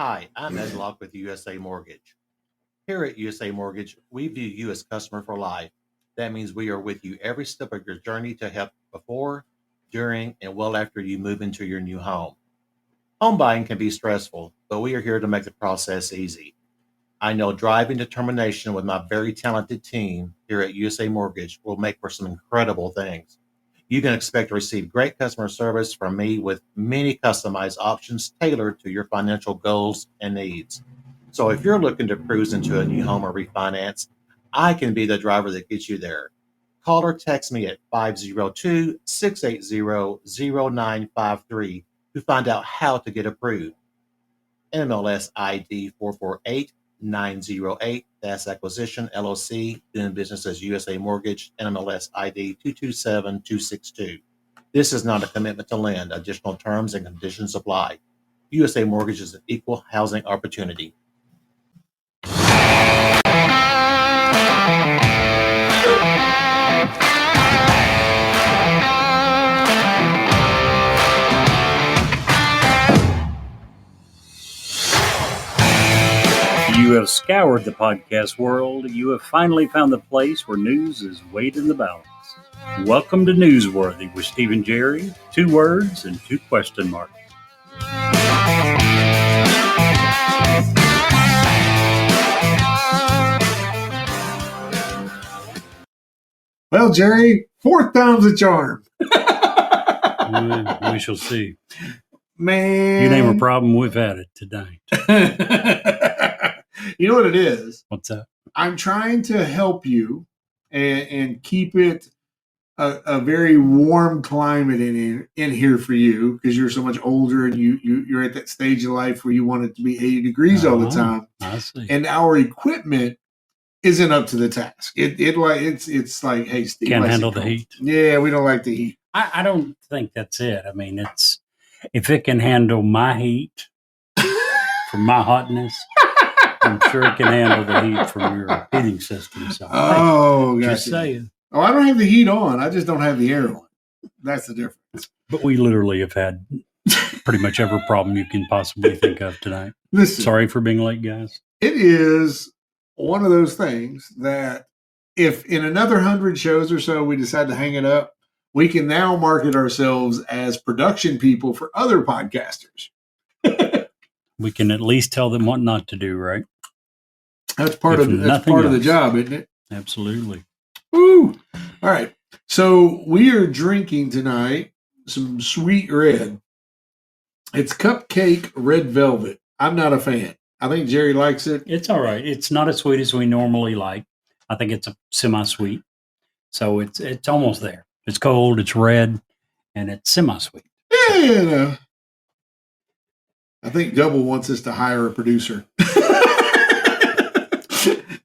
Hi, I'm Ed Locke with USA Mortgage. Here at USA Mortgage, we view you as customer for life. That means we are with you every step of your journey to help before, during, and well after you move into your new home. Home buying can be stressful, but we are here to make the process easy. I know drive and determination with my very talented team here at USA Mortgage will make for some incredible things. You can expect to receive great customer service from me with many customized options tailored to your financial goals and needs. So if you're looking to cruise into a new home or refinance, I can be the driver that gets you there. Call or text me at 502-680-0953 to find out how to get approved. NMLS ID 448908. That's Acquisition LLC, doing business as USA Mortgage, NMLS ID 227262. This is not a commitment to lend. Additional terms and conditions apply. USA Mortgage is an equal housing opportunity. You have scoured the podcast world. You have finally found the place where news is weighed in the balance. Welcome to Newsworthy with Steve and Jerry. 2 words and 2 question marks. Well, Jerry, 4th time's a charm. We shall see. Man. You name a problem, we've had it tonight. You know what it is? What's that? I'm trying to help you and keep it a very warm climate in here for you because you're so much older and you're at that stage of life where you want it to be 80 degrees all the time. I see. And our equipment isn't up to the task. It's like, hey, Steve, Can't handle the heat. Yeah, we don't like the heat. I don't think that's it. I mean, if it can handle my heat from my hotness, I'm sure it can handle the heat from your heating system. So, Just saying. Oh, I don't have the heat on. I just don't have the air on. That's the difference. But we literally have had pretty much every problem you can possibly think of tonight. Listen, sorry for being late, guys. It is one of those things that if in another 100 shows or so we decide to hang it up, we can now market ourselves as production people for other podcasters. We can at least tell them what not to do, right? That's part of the job, isn't it? Absolutely. Woo! All right. So we are drinking tonight some sweet red. It's Cupcake Red Velvet. I'm not a fan. I think Jerry likes it. It's all right. It's not as sweet as we normally like. I think it's a semi-sweet. So it's almost there. It's cold, it's red, and it's semi-sweet. Yeah. I think Double wants us to hire a producer.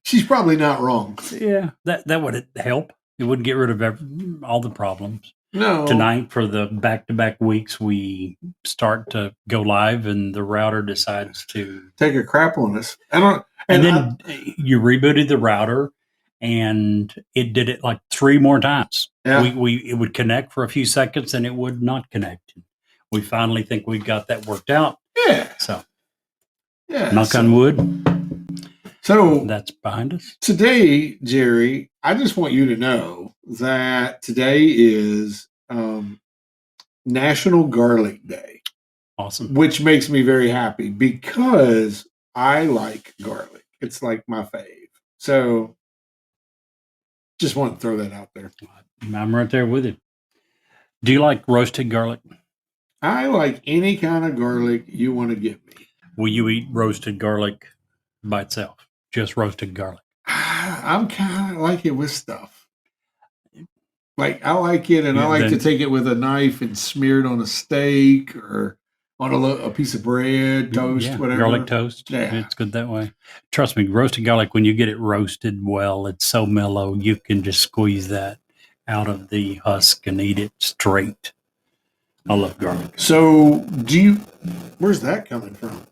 She's probably not wrong. Yeah, that would help. It would get rid of all the problems. No. Tonight, for the back-to-back weeks, we start to go live, and the router decides to take a crap on us. You rebooted the router, and it did it like 3 more times. Yeah. It would connect for a few seconds, and it would not connect. We finally think we got that worked out. Yeah. So, yeah. Knock on wood. So that's behind us. Today, Jerry, I just want you to know that today is National Garlic Day. Awesome. Which makes me very happy because I like garlic. It's like my fave. So just want to throw that out there. I'm right there with you. Do you like roasted garlic? I like any kind of garlic you want to give me. Will you eat roasted garlic by itself? Just roasted garlic. I'm kind of like it with stuff. Like I like it, and I like to take it with a knife and smear it on a steak or on a piece of bread, toast, whatever. Garlic toast. Yeah. It's good that way. Trust me, roasted garlic, when you get it roasted well, it's so mellow, you can just squeeze that out of the husk and eat it straight. I love garlic. So where's that coming from?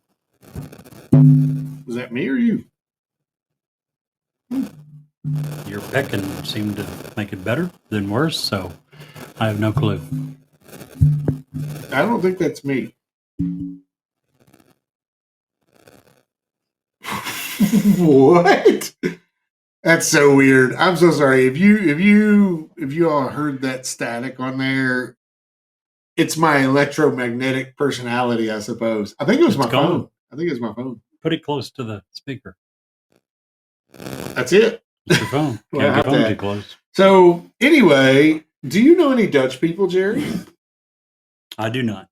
Was that me or you? Your pecking seemed to make it better than worse, so I have no clue. I don't think that's me. What? That's so weird. I'm so sorry. If you all heard that static on there, it's my electromagnetic personality, I suppose. I think it was It's my gone. phone. I think it was my phone. Put it close to the speaker. That's it. It's your phone. Well, Can't I get have phone to- too close. So anyway, do you know any Dutch people, Jerry? I do not.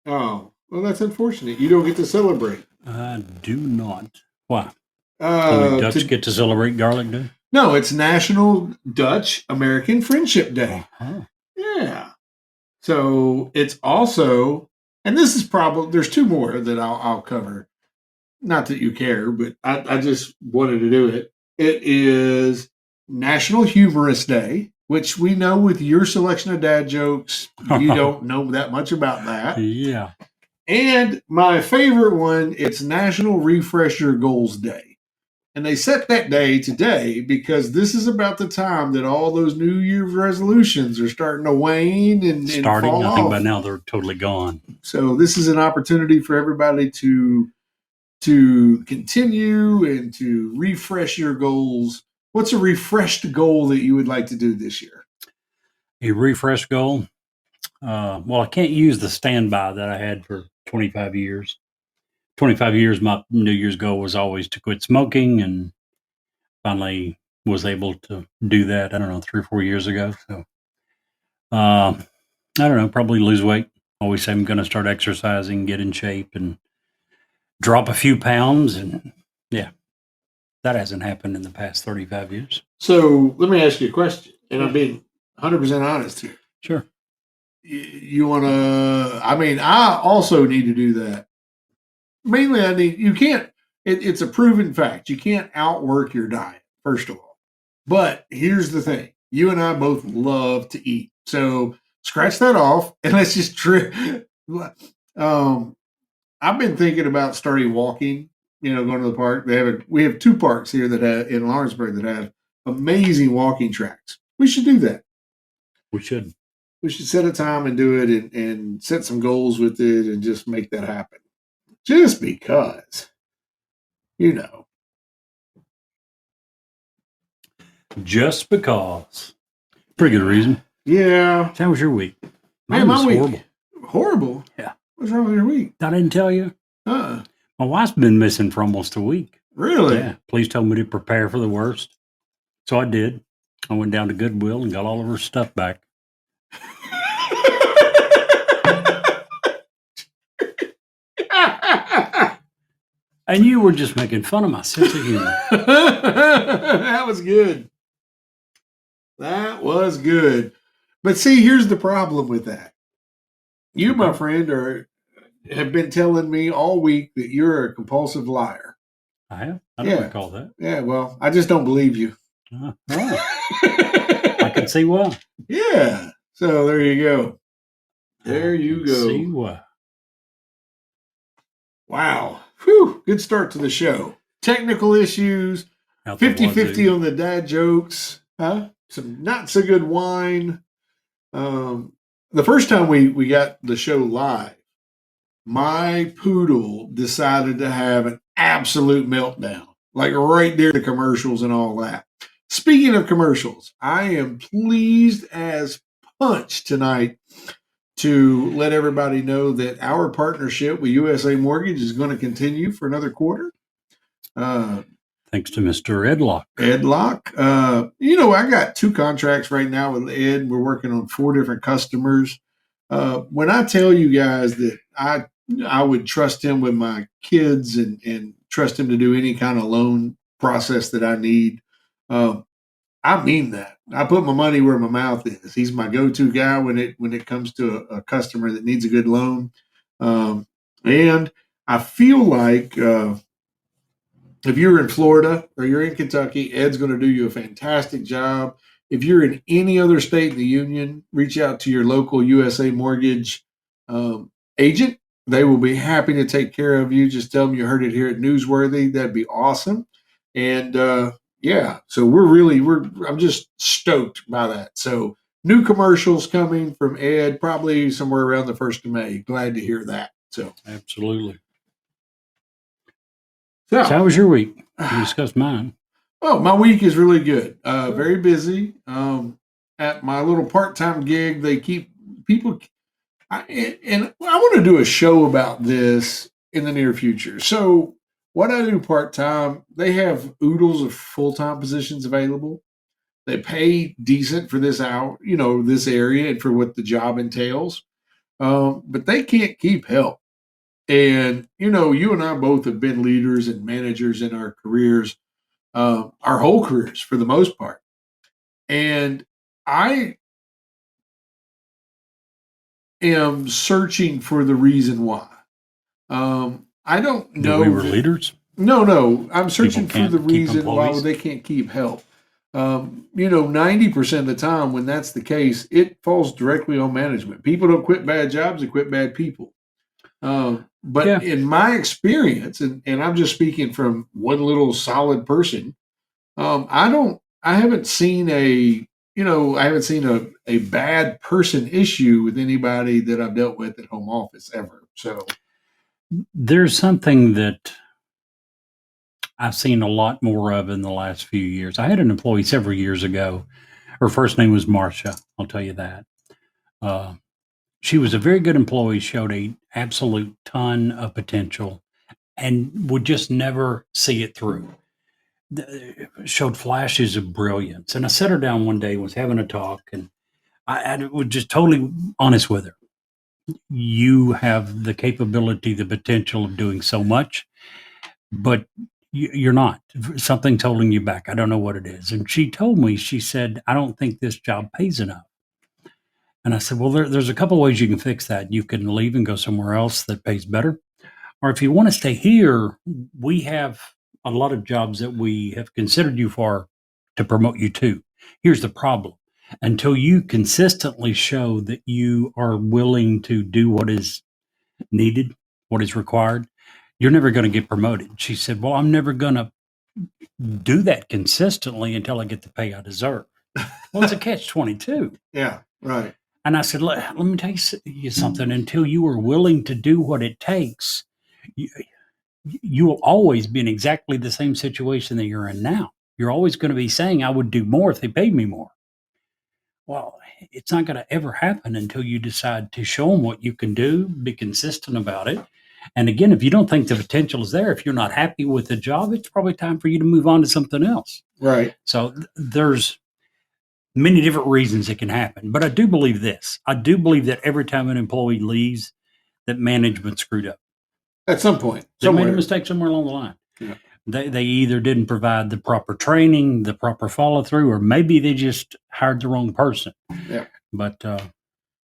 Oh, well, that's unfortunate. You don't get to celebrate. I do not. Why? Only Dutch get to celebrate Garlic Day? No, it's National Dutch American Friendship Day. Uh-huh. Yeah. So it's also, and this is probably, there's two more that I'll cover. Not that you care, but I just wanted to do it. It is National Humorous Day, which we know with your selection of dad jokes, you don't know that much about that. Yeah. And my favorite one, it's National Refresh Your Goals Day. And they set that day today because this is about the time that all those New Year's resolutions are starting to wane and Starting, fall I think off. by now they're totally gone. So this is an opportunity for everybody to continue and to refresh your goals. What's a refreshed goal that you would like to do this year? A refresh goal. Well, I can't use the standby that I had for 25 years. 25 years, my New Year's goal was always to quit smoking, and finally was able to do that, I don't know, 3 or 4 years ago. So, I don't know, probably lose weight. Always say I'm going to start exercising, get in shape, and drop a few pounds. And yeah, that hasn't happened in the past 35 years. So let me ask you a question, and I'm being 100% honest here. Sure. You want to, I mean, I also need to do that. Mainly, you can't, it's a proven fact. You can't outwork your diet, first of all. But here's the thing. You and I both love to eat. So scratch that off and let's just I've been thinking about starting walking, going to the park. We have 2 parks here that have, in Lawrenceburg, that have amazing walking tracks. We should do that. We should. We should set a time and do it and set some goals with it and just make that happen. Just because, Just because. Pretty good reason. Yeah. How was your week? Man, my was week. horrible. Horrible? Yeah. What's wrong with your week? I didn't tell you. My wife's been missing for almost a week. Really? Yeah. Police told me to prepare for the worst. So I did. I went down to Goodwill and got all of her stuff back. And you were just making fun of my sense of humor. That was good. That was good. But see, here's the problem with that. You, my friend, have been telling me all week that you're a compulsive liar. I have? I don't Yeah. recall that. Yeah, well, I just don't believe you. Oh, I can see why. Yeah. So there you go. There you go. See why. Wow. Whew. Good start to the show. Technical issues, Out the 50-50 wazoo. on the dad jokes. Some not so good wine. The first time we got the show live, my poodle decided to have an absolute meltdown, like right there, the commercials and all that. Speaking of commercials, I am pleased as punch tonight to let everybody know that our partnership with USA Mortgage is going to continue for another quarter. Thanks to Mr. Edlock. Ed Locke. I got 2 contracts right now with Ed. We're working on 4 different customers. When I tell you guys that I would trust him with my kids and trust him to do any kind of loan process that I need, I mean that. I put my money where my mouth is. He's my go-to guy when it comes to a customer that needs a good loan. And I feel like if you're in Florida or you're in Kentucky, Ed's going to do you a fantastic job. If you're in any other state in the union, reach out to your local USA Mortgage agent. They will be happy to take care of you. Just tell them you heard it here at Newsworthy. That'd be awesome. And so I'm just stoked by that. So new commercials coming from Ed, probably somewhere around the 1st of May. Glad to hear that. So Absolutely. So how was your week? You discussed mine. Oh, my week is really good. Very busy. At my little part-time gig, they keep people, and I want to do a show about this in the near future. So, what I do part-time, they have oodles of full-time positions available. They pay decent for this hour, this area and for what the job entails. But they can't keep help. And you and I both have been leaders and managers in our careers, our whole careers for the most part. And I am searching for the reason why. I don't know. We were leaders. No. I'm searching for can't the keep reason why employees? they can't keep help. 90% of the time when that's the case, it falls directly on management. People don't quit bad jobs; they quit bad people. But Yeah. in my experience, and I'm just speaking from one little solid person, I haven't seen a bad person issue with anybody that I've dealt with at home office ever. So, There's something that I've seen a lot more of in the last few years. I had an employee several years ago. Her first name was Marcia. I'll tell you that. Uh, she was a very good employee, showed a absolute ton of potential, and would just never see it through. Showed flashes of brilliance. And I sat her down one day, was having a talk, and I was just totally honest with her. You have the capability, the potential of doing so much, but you're not. Something's holding you back. I don't know what it is. And she told me, she said, I don't think this job pays enough. And I said, well, there's a couple ways you can fix that. You can leave and go somewhere else that pays better. Or if you want to stay here, we have a lot of jobs that we have considered you for to promote you to. Here's the problem. Until you consistently show that you are willing to do what is needed, what is required, you're never going to get promoted. She said, well, I'm never going to do that consistently until I get the pay I deserve. Well, it's a catch 22. yeah, right. And I said, let me tell you something. Until you are willing to do what it takes, you will always be in exactly the same situation that you're in now. You're always going to be saying, I would do more if they paid me more. Well, it's not going to ever happen until you decide to show them what you can do, be consistent about it. And again, if you don't think the potential is there, if you're not happy with the job, it's probably time for you to move on to something else. Right. So there's many different reasons it can happen. But I do believe this. I do believe that every time an employee leaves, that management screwed up. At some point. They made a Somewhere. mistake somewhere along the line. Yeah. They either didn't provide the proper training, the proper follow through, or maybe they just hired the wrong person. Yeah. But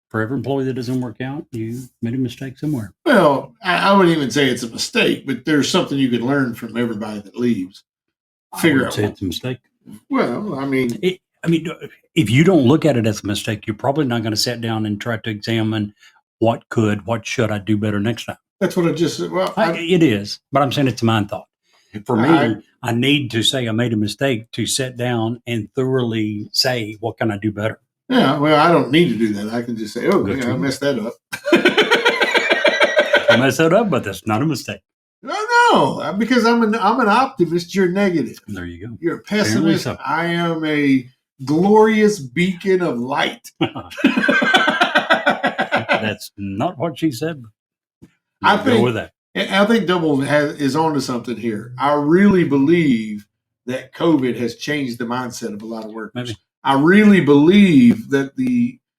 for every employee that doesn't work out, you made a mistake somewhere. Well, I wouldn't even say it's a mistake, but there's something you can learn from everybody that leaves. Figure I would out say what- it's a mistake. Well, I mean, If you don't look at it as a mistake, you're probably not going to sit down and try to examine what should I do better next time. that's what I just said. Well, It is, but I'm saying it's a mind thought. For me, I- I need to say I made a mistake to sit down and thoroughly say, what can I do better? yeah, well, I don't need to do that. I can just say, oh, Good yeah, to I know. messed that up. I messed that up, but that's not a mistake. No, because I'm an optimist. You're negative. There you go. You're a pessimist. so. I am a glorious beacon of light. That's not what she said. I Go think- with that. And I think Double is onto something here. I really believe that COVID has changed the mindset of a lot of workers. Maybe. I really believe that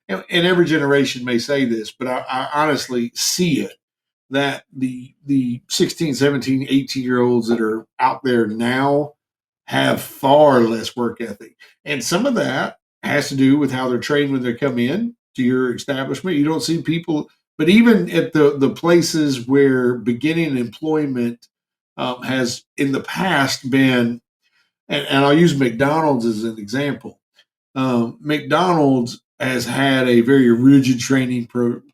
and every generation may say this, but I honestly see it, that the 16, 17, 18-year-olds that are out there now have far less work ethic. And some of that has to do with how they're trained when they come in to your establishment. You don't see people, but even at the places where beginning employment has in the past been, and I'll use McDonald's as an example. McDonald's has had a very rigid training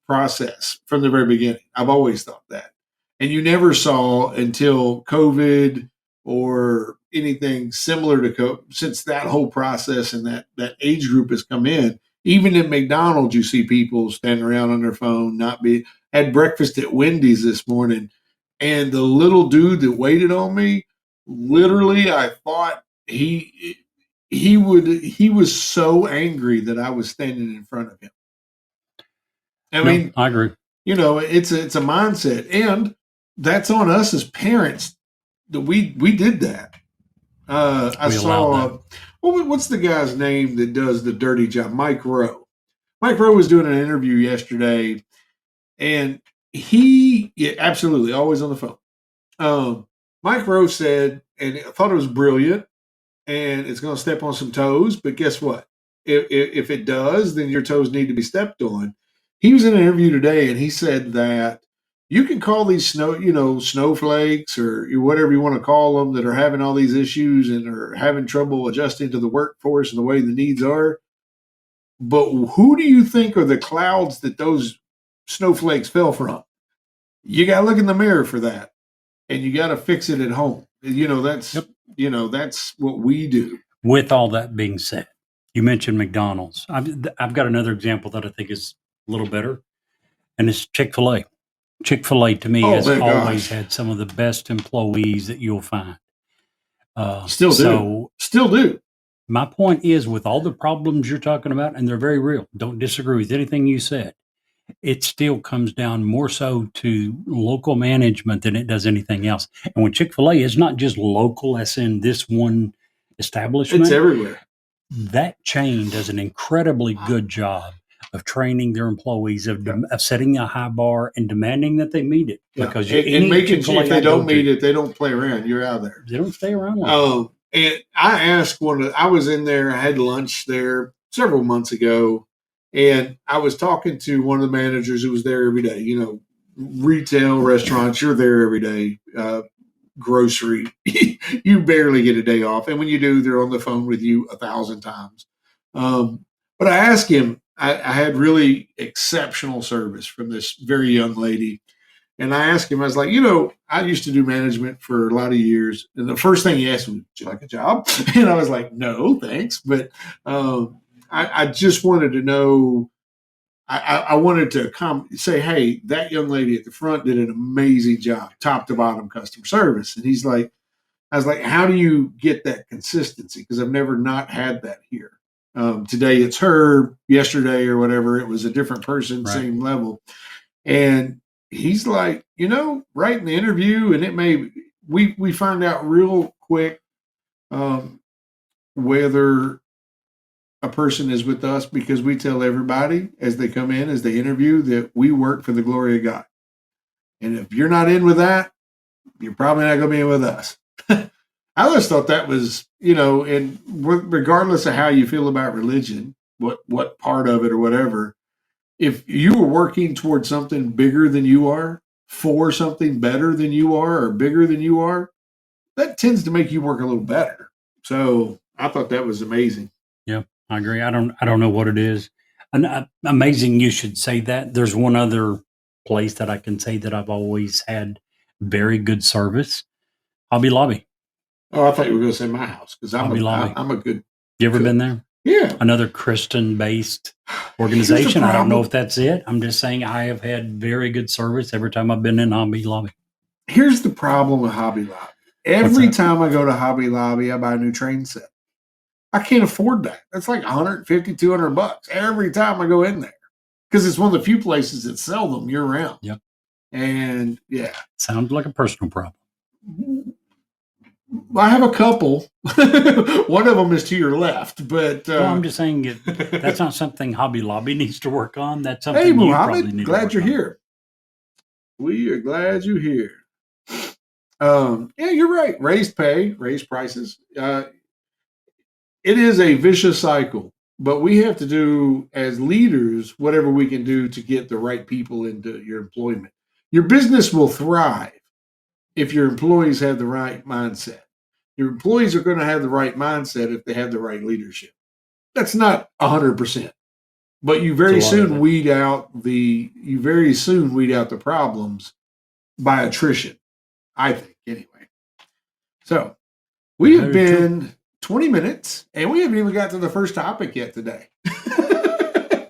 process from the very beginning. I've always thought that. And you never saw until COVID or anything similar to COVID, since that whole process and that age group has come in. Even at McDonald's, you see people standing around on their phone, had breakfast at Wendy's this morning. And the little dude that waited on me literally, I thought he was so angry that I was standing in front of him. I No, mean, I agree. it's a mindset, and that's on us as parents that we did that. I We allowed saw what's the guy's name that does the dirty job? Mike Rowe. Mike Rowe was doing an interview yesterday, and absolutely always on the phone. Mike Rowe said, and I thought it was brilliant, and it's going to step on some toes, but guess what? If it does, then your toes need to be stepped on. He was in an interview today, and he said that you can call these snowflakes or whatever you want to call them that are having all these issues and are having trouble adjusting to the workforce and the way the needs are. But who do you think are the clouds that those snowflakes fell from? You got to look in the mirror for that, and you got to fix it at home. That's that's what we do. With all that being said, you mentioned McDonald's. I've got another example that I think is a little better, and it's Chick-fil-A. Chick-fil-A to me has my always gosh. had some of the best employees that you'll find. Still do. So Still do. my point is, with all the problems you're talking about, and they're very real, don't disagree with anything you said, it still comes down more so to local management than it does anything else. And with Chick-fil-A, it's not just local, as in this one establishment. It's everywhere. That chain does an incredibly good job of training their employees, of setting a high bar and demanding that they meet it. Yeah. Because and making sure if they don't meet it, they don't play around. You're out there. They don't stay around long. And I asked I was in there, I had lunch there several months ago, and I was talking to one of the managers who was there every day. Retail restaurants, you're there every day. Grocery, you barely get a day off. And when you do, they're on the phone with you 1,000 times. But I asked him, I had really exceptional service from this very young lady. And I asked him, I was like, I used to do management for a lot of years. And the first thing he asked me, would you like a job? And I was like, no, thanks. But I just wanted to know, I wanted to say, hey, that young lady at the front did an amazing job, top to bottom customer service. And I was like, how do you get that consistency? Because I've never not had that here. Today it's her, yesterday or whatever, it was a different person, Right. Same level. And he's like, right in the interview, and we find out real quick whether a person is with us, because we tell everybody as they come in, as they interview, that we work for the glory of God. And if you're not in with that, you're probably not going to be in with us. I always thought that was, and regardless of how you feel about religion, what part of it or whatever, if you are working towards something bigger than you are, for something better than you are or bigger than you are, that tends to make you work a little better. So I thought that was amazing. Yeah, I agree. I don't know what it is. And amazing you should say that. There's one other place that I can say that I've always had very good service. Hobby Lobby. Oh, I thought you were going to say my house, because I'm Hobby a good. You ever been there? Yeah. Another Christian-based organization. I don't know if that's it. I'm just saying I have had very good service every time I've been in Hobby Lobby. Here's the problem with Hobby Lobby. Every time I go to Hobby Lobby, I buy a new train set. I can't afford that. That's like $150, $200 every time I go in there, because it's one of the few places that sell them year round. Yep. And yeah. Sounds like a personal problem. I have a couple. One of them is to your left, but Well, I'm just saying that's not something Hobby Lobby needs to work on. That's something hey, you probably Muhammad, need glad to you're work on. here. We are glad you're here. Yeah, you're right. Raised pay, raised prices. It is a vicious cycle, but we have to do as leaders whatever we can do to get the right people into your employment. Your business will thrive if your employees have the right mindset. Your employees are going to have the right mindset if they have the right leadership. That's not 100%, but you very soon weed out the problems by attrition, I think, anyway. So we have been 20 minutes and we haven't even got to the first topic yet today. So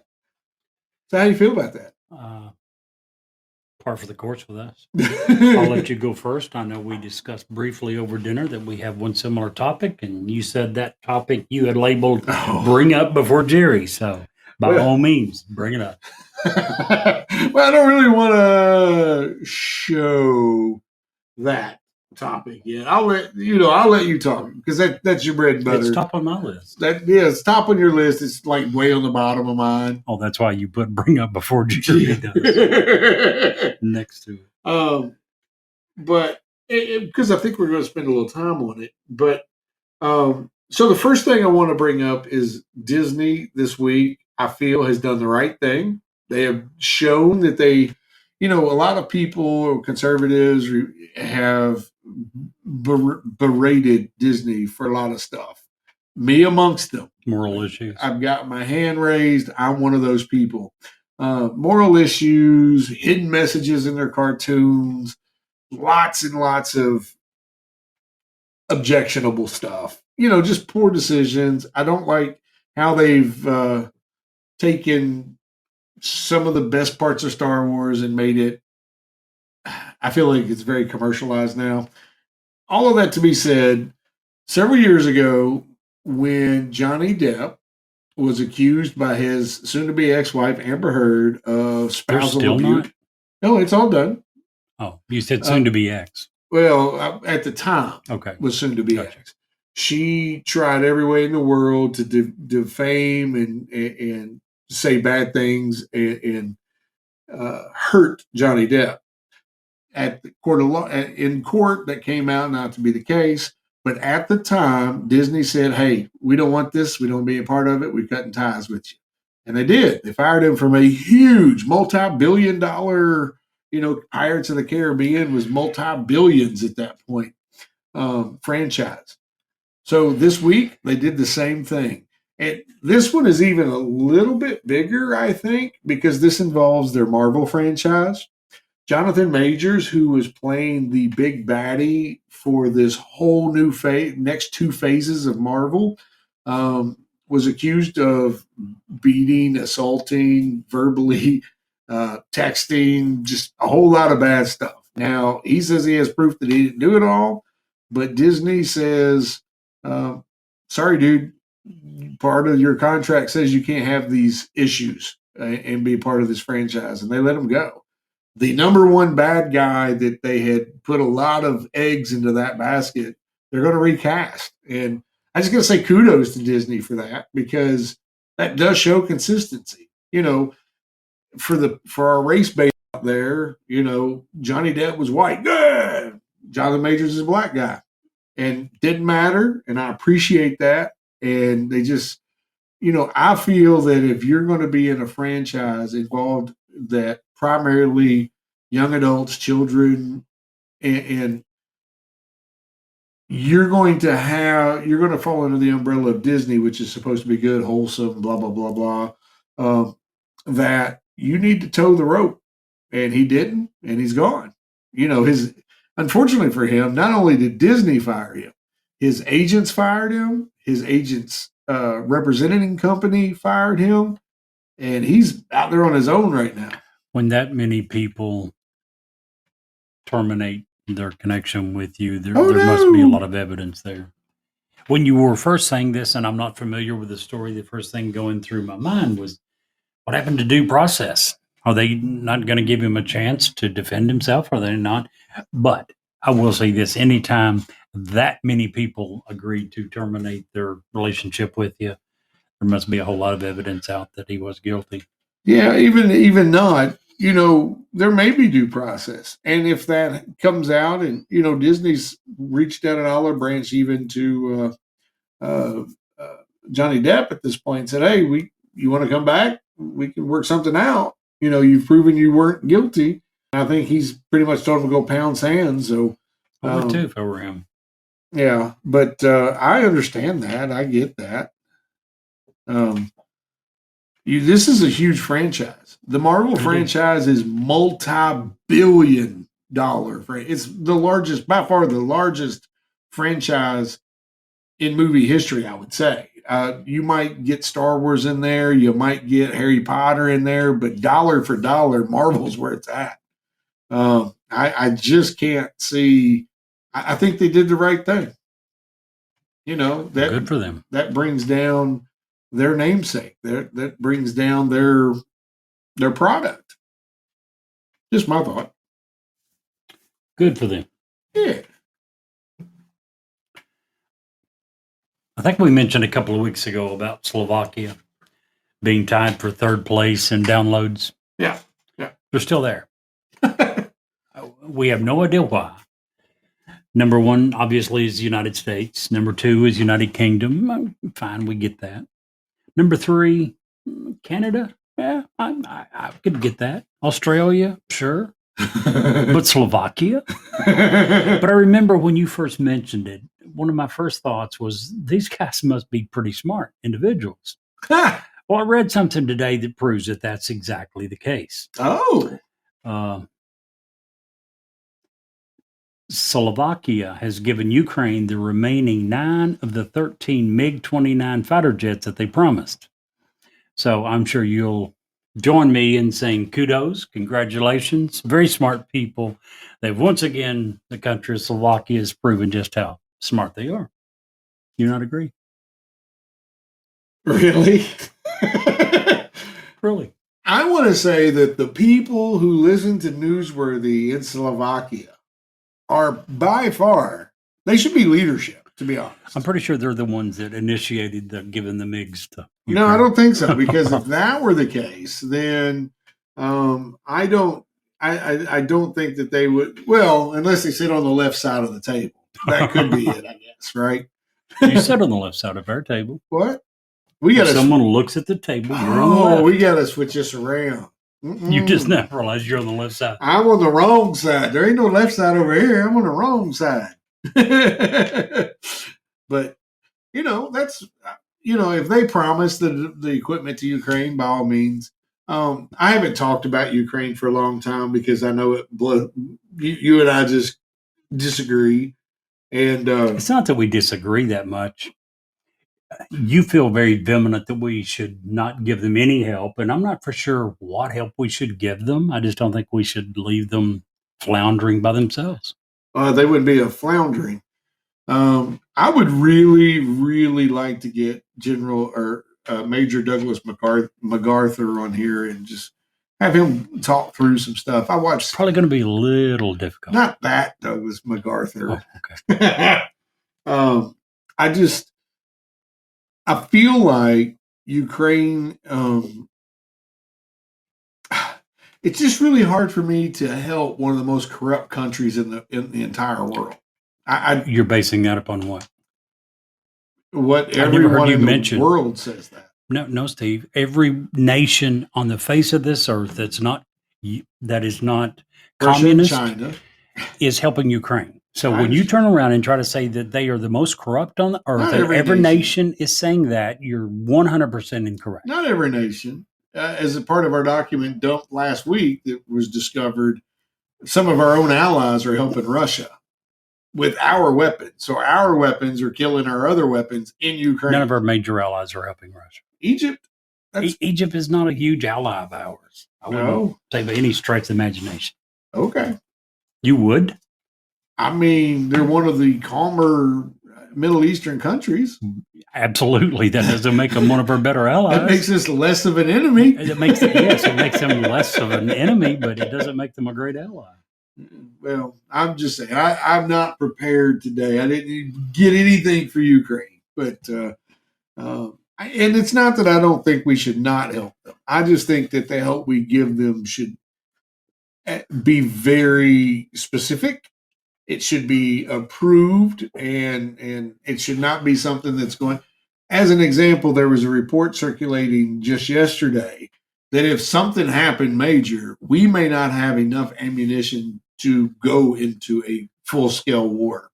how do you feel about that? Par for the course with us. I'll let you go first. I know we discussed briefly over dinner that we have one similar topic, and you said that topic you had labeled "Bring Up Before Jerry." So, by all means, bring it up. Well, I don't really want to show that topic yet. I'll let you talk because that's your bread and butter. It's top on my list. It's top on your list. It's like way on the bottom of mine. Oh, that's why you put "Bring Up Before Jerry" does next to it. But because I think we're going to spend a little time on it. But so the first thing I want to bring up is Disney this week, I feel, has done the right thing. They have shown that they, a lot of people, conservatives, have berated Disney for a lot of stuff. Me amongst them. Moral issues. I've got my hand raised. I'm one of those people. Moral issues, hidden messages in their cartoons, lots and lots of objectionable stuff. Just poor decisions. I don't like how they've taken some of the best parts of Star Wars and made it, I feel like it's very commercialized now. All of that to be said, several years ago, when Johnny Depp was accused by his soon-to-be ex-wife, Amber Heard, of spousal abuse. No, it's all done. Oh, you said soon-to-be ex. Well, at the time, was soon-to-be ex. She tried every way in the world to defame and say bad things and hurt Johnny Depp. At the court of law, in court, that came out not to be the case. But at the time, Disney said, "Hey, we don't want this. We don't want to be a part of it. We're cutting ties with you." And they did. They fired him from a huge multi-billion-dollar, Pirates of the Caribbean was multi-billions at that point, franchise. So this week, they did the same thing. And this one is even a little bit bigger, I think, because this involves their Marvel franchise. Jonathan Majors, who was playing the big baddie for this whole new next two phases of Marvel, was accused of beating, assaulting, verbally texting, just a whole lot of bad stuff. Now, he says he has proof that he didn't do it all, but Disney says, sorry, dude, part of your contract says you can't have these issues and be a part of this franchise, and they let him go. The number one bad guy that they had put a lot of eggs into that basket, they're going to recast. And I just got to say kudos to Disney for that, because that does show consistency. For our race base out there, Johnny Depp was white. Good. Jonathan Majors is a black guy. And didn't matter. And I appreciate that. And they just, I feel that if you're going to be in a franchise involved that primarily young adults, children, and you're going to fall under the umbrella of Disney, which is supposed to be good, wholesome, blah, blah, blah, blah, that you need to toe the rope. And he didn't, and he's gone. Unfortunately for him, not only did Disney fire him, his agents fired him, his agents representing company fired him, and he's out there on his own right now. When that many people terminate their connection with you, there must be a lot of evidence there. When you were first saying this, and I'm not familiar with the story, the first thing going through my mind was, what happened to due process? Are they not going to give him a chance to defend himself? Are they not? But I will say this, anytime that many people agreed to terminate their relationship with you, there must be a whole lot of evidence out that he was guilty. Yeah, even not, there may be due process. And if that comes out and, Disney's reached out an olive branch even to Johnny Depp at this point and said, hey, you want to come back? We can work something out. You've proven you weren't guilty. I think he's pretty much told him to go pound sand. So, I would too if I were him. Yeah, but I understand that. I get that. This is a huge franchise. The Marvel franchise is multi-billion dollar. It's the largest, by far the largest franchise in movie history, I would say. You might get Star Wars in there. You might get Harry Potter in there. But dollar for dollar, Marvel's where it's at. I just can't see. I think they did the right thing. You know, Good for them. that brings down their namesake. That brings down their product. Just my thought. Good for them. Yeah. I think we mentioned a couple of weeks ago about Slovakia being tied for third place in downloads. Yeah. They're still there. We have no idea why. Number one, obviously, is the United States. Number two is United Kingdom. Fine, we get that. Number three, Canada. Yeah, I could get that. Australia, sure. But Slovakia? But I remember when you first mentioned it, one of my first thoughts was these guys must be pretty smart individuals. Well, I read something today that proves that that's exactly the case. Oh. Slovakia has given Ukraine the remaining 9 of the 13 MiG-29 fighter jets that they promised. So I'm sure you'll join me in saying kudos, congratulations, very smart people. They've once again, the country of Slovakia has proven just how smart they are. You not agree? Really? Really? I want to say that the people who listen to Newsworthy in Slovakia are by far, they should be leadership, to be honest. I'm pretty sure they're the ones that initiated the giving the MiGs to Ukraine. No, I don't think so, because if that were the case, then I don't think that they would, well, unless they sit on the left side of the table. That could be it, I guess, right? You sit on the left side of our table. What? We got someone looks at the table, you're on the left. We got to switch this around. You just now realize you're on the left side. I'm on the wrong side. There ain't no left side over here. I'm on the wrong side. But, that's, if they promise the equipment to Ukraine, by all means. I haven't talked about Ukraine for a long time because I know you and I just disagree. And it's not that we disagree that much. You feel very vehement that we should not give them any help, and I'm not for sure what help we should give them. I just don't think we should leave them floundering by themselves. They would be a floundering. I would really, really like to get General or Major Douglas MacArthur on here and just have him talk through some stuff. I watched. Probably going to be a little difficult. Not that Douglas MacArthur. Oh, okay. I feel like Ukraine. It's just really hard for me to help one of the most corrupt countries in the entire world. You're basing that upon what? What everyone in the world says that. No, Steve. Every nation on the face of this earth that is not communist, China, is helping Ukraine. So when you turn around and try to say that they are the most corrupt on the earth, that every nation is saying that, you're 100% incorrect. Not every nation. As a part of our document dumped last week that was discovered, some of our own allies are helping Russia with our weapons. So our weapons are killing our other weapons in Ukraine. None of our major allies are helping Russia. Egypt? Egypt is not a huge ally of ours. I wouldn't say by any stretch of the imagination. Okay. You would? I mean, they're one of the calmer Middle Eastern countries. Absolutely. That doesn't make them one of our better allies. That makes us less of an enemy. It makes them less of an enemy, but it doesn't make them a great ally. Well, I'm just saying, I'm not prepared today. I didn't get anything for Ukraine, but and it's not that I don't think we should not help them. I just think that the help we give them should be very specific. It should be approved, and it should not be something that's going. As an example, there was a report circulating just yesterday that if something happened major, we may not have enough ammunition to go into a full-scale war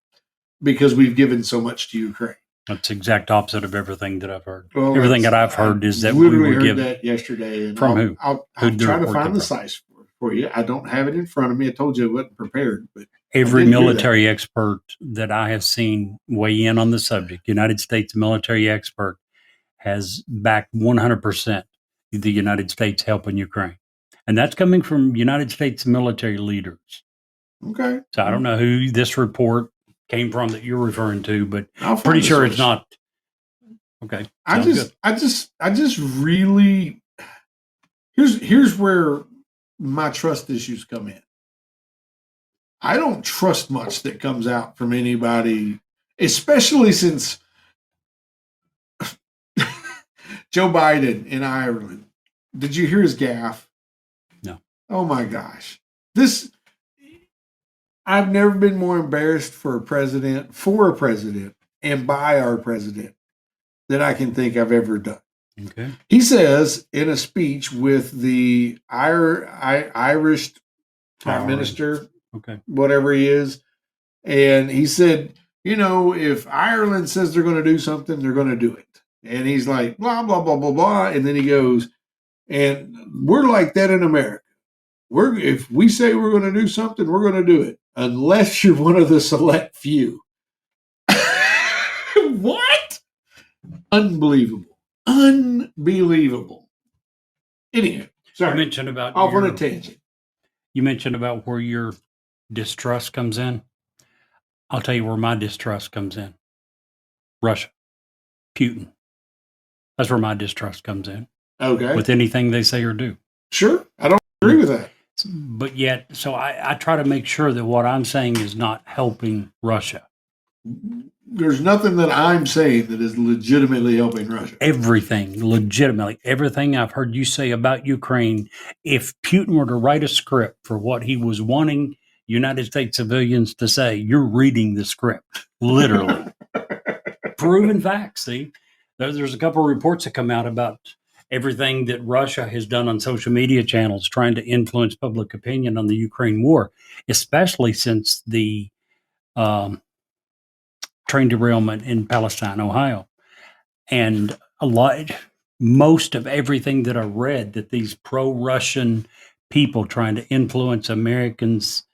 because we've given so much to Ukraine. That's the exact opposite of everything that I've heard. Well, everything that I've heard is that we were given that yesterday. And from who? I'll try to find the size for you. I don't have it in front of me. I told you I wasn't prepared, but every military expert that I have seen weigh in on the subject, United States military expert, has backed 100% the United States helping Ukraine. And that's coming from United States military leaders. Okay. So I don't know who this report came from that you're referring to, but I'll find pretty the sure it's source. not. Okay. Sounds I just really here's where my trust issues come in. I don't trust much that comes out from anybody, especially since Joe Biden in Ireland. Did you hear his gaffe? No. Oh my gosh. I've never been more embarrassed for a president, and by our president than I can think I've ever done. Okay. He says in a speech with the Irish prime minister, Okay. whatever he is, and he said, if Ireland says they're going to do something, they're going to do it. And he's like, blah, blah, blah, blah, blah. And then he goes, and we're like that in America. If we say we're going to do something, we're going to do it, unless you're one of the select few. What? Unbelievable. Anyhow, You sorry. mentioned about Off on a tangent. You mentioned about where your distrust comes in. I'll tell you where my distrust comes in. Russia, Putin. That's where my distrust comes in Okay. with anything they say or do. Sure. I don't agree with that. But yet, so I try to make sure that what I'm saying is not helping Russia. There's nothing that I'm saying that is legitimately helping Russia. Everything, legitimately, everything I've heard you say about Ukraine, if Putin were to write a script for what he was wanting United States civilians to say, you're reading the script, literally. Proven facts, see? There's a couple of reports that come out about everything that Russia has done on social media channels trying to influence public opinion on the Ukraine war, especially since the train derailment in Palestine, Ohio. And most of everything that I read that these pro-Russian people trying to influence Americans'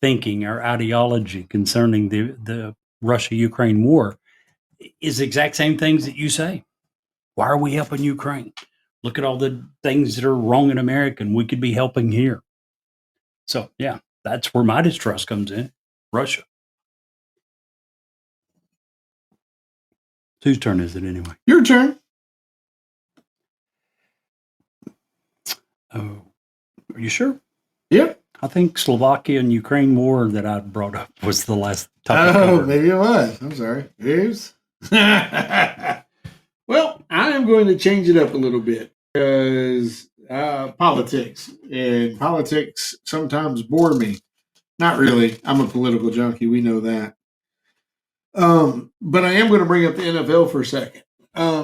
thinking or ideology concerning the Russia-Ukraine war is the exact same things that you say. Why are we helping Ukraine? Look at all the things that are wrong in America, and we could be helping here. So, yeah, that's where my distrust comes in. Russia. Whose turn is it anyway? Your turn. Oh, are you sure? Yep. I think Slovakia and Ukraine war that I brought up was the last topic. Oh, maybe it was. I'm sorry. Oops. Well, I am going to change it up a little bit because politics sometimes bore me. Not really. I'm a political junkie. We know that. But I am going to bring up the NFL for a second.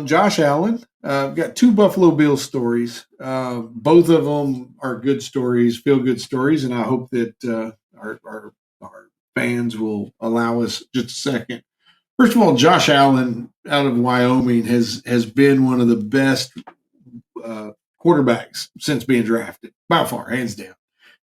Josh Allen, got two Buffalo Bills stories. Both of them are good stories, feel good stories, and I hope that our fans will allow us just a second. First of all, Josh Allen out of Wyoming has been one of the best quarterbacks since being drafted, by far, hands down.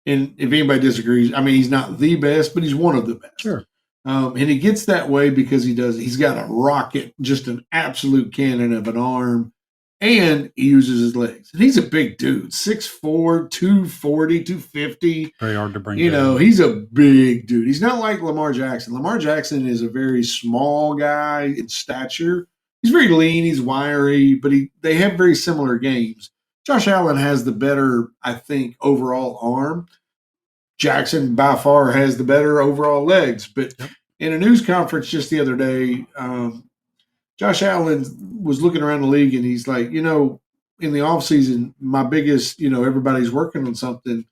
And if anybody disagrees, I mean, he's not the best, but he's one of the best. Sure. And he gets that way because he's got a rocket, just an absolute cannon of an arm, and he uses his legs. And he's a big dude, 6'4", 240, 250. Very hard to bring down. He's a big dude. He's not like Lamar Jackson. Lamar Jackson is a very small guy in stature. He's very lean, he's wiry, but they have very similar games. Josh Allen has the better, I think, overall arm. Jackson by far has the better overall legs. But in a news conference just the other day, Josh Allen was looking around the league and he's like, in the offseason, my biggest, everybody's working on something.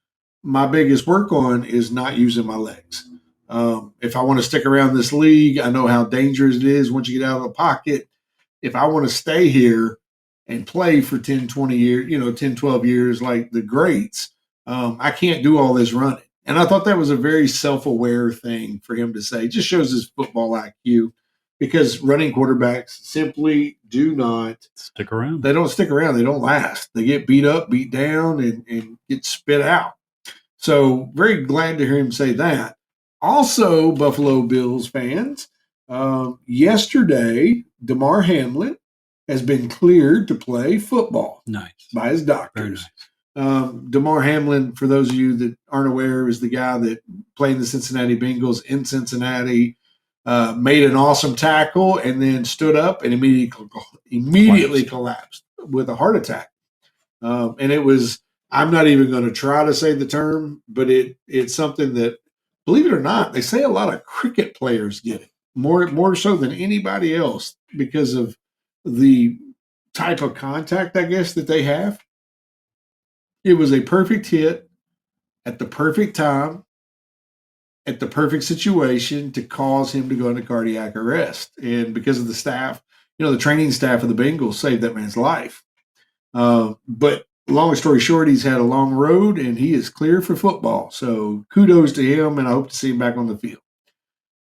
My biggest work on is not using my legs. If I want to stick around this league, I know how dangerous it is once you get out of the pocket. If I want to stay here and play for 10, 20 years, 10, 12 years like the greats, I can't do all this running. And I thought that was a very self-aware thing for him to say. It just shows his football IQ because running quarterbacks simply do not stick around. They don't stick around. They don't last. They get beat up, beat down, and get spit out. So very glad to hear him say that. Also, Buffalo Bills fans, yesterday, Damar Hamlin has been cleared to play football. Nice. By his doctors. Very nice. Damar Hamlin, for those of you that aren't aware, is the guy that played the Cincinnati Bengals in Cincinnati, made an awesome tackle and then stood up and immediately collapsed with a heart attack. And it was, I'm not even going to try to say the term, but it's something that, believe it or not, they say a lot of cricket players get it more so than anybody else because of the type of contact, I guess, that they have. It was a perfect hit at the perfect time, at the perfect situation to cause him to go into cardiac arrest. And because of the staff, the training staff of the Bengals saved that man's life. But long story short, he's had a long road and he is clear for football. So kudos to him, and I hope to see him back on the field.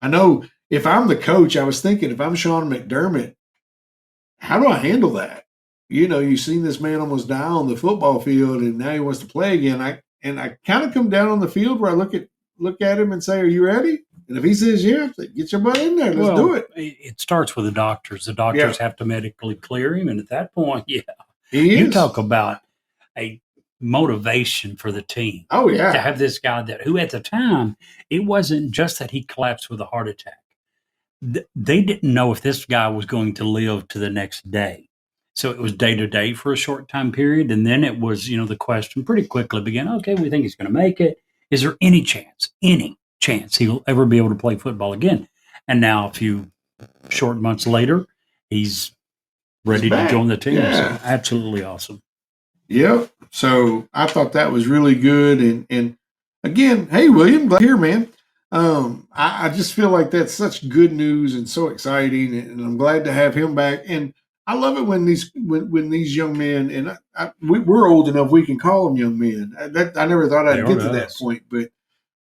I know if I'm the coach, I was thinking if I'm Sean McDermott, how do I handle that? You've seen this man almost die on the football field, and now he wants to play again. I kind of come down on the field where I look at him and say, "Are you ready?" And if he says, "Yeah," I say, "Get your butt in there. Let's do it." It starts with the doctors. The doctors have to medically clear him, and at that point, you talk about a motivation for the team. Oh yeah, to have this guy who at the time it wasn't just that he collapsed with a heart attack. They didn't know if this guy was going to live to the next day. So it was day to day for a short time period. And then it was, the question pretty quickly began, okay, we think he's going to make it. Is there any chance he'll ever be able to play football again? And now a few short months later, he's ready to join the team. Yeah. So absolutely awesome. Yep. So I thought that was really good. And again, hey, William, glad you're here, man. I just feel like that's such good news and so exciting. And I'm glad to have him back. And I love it when these young men, and we're old enough we can call them young men. I never thought I'd get to that point, but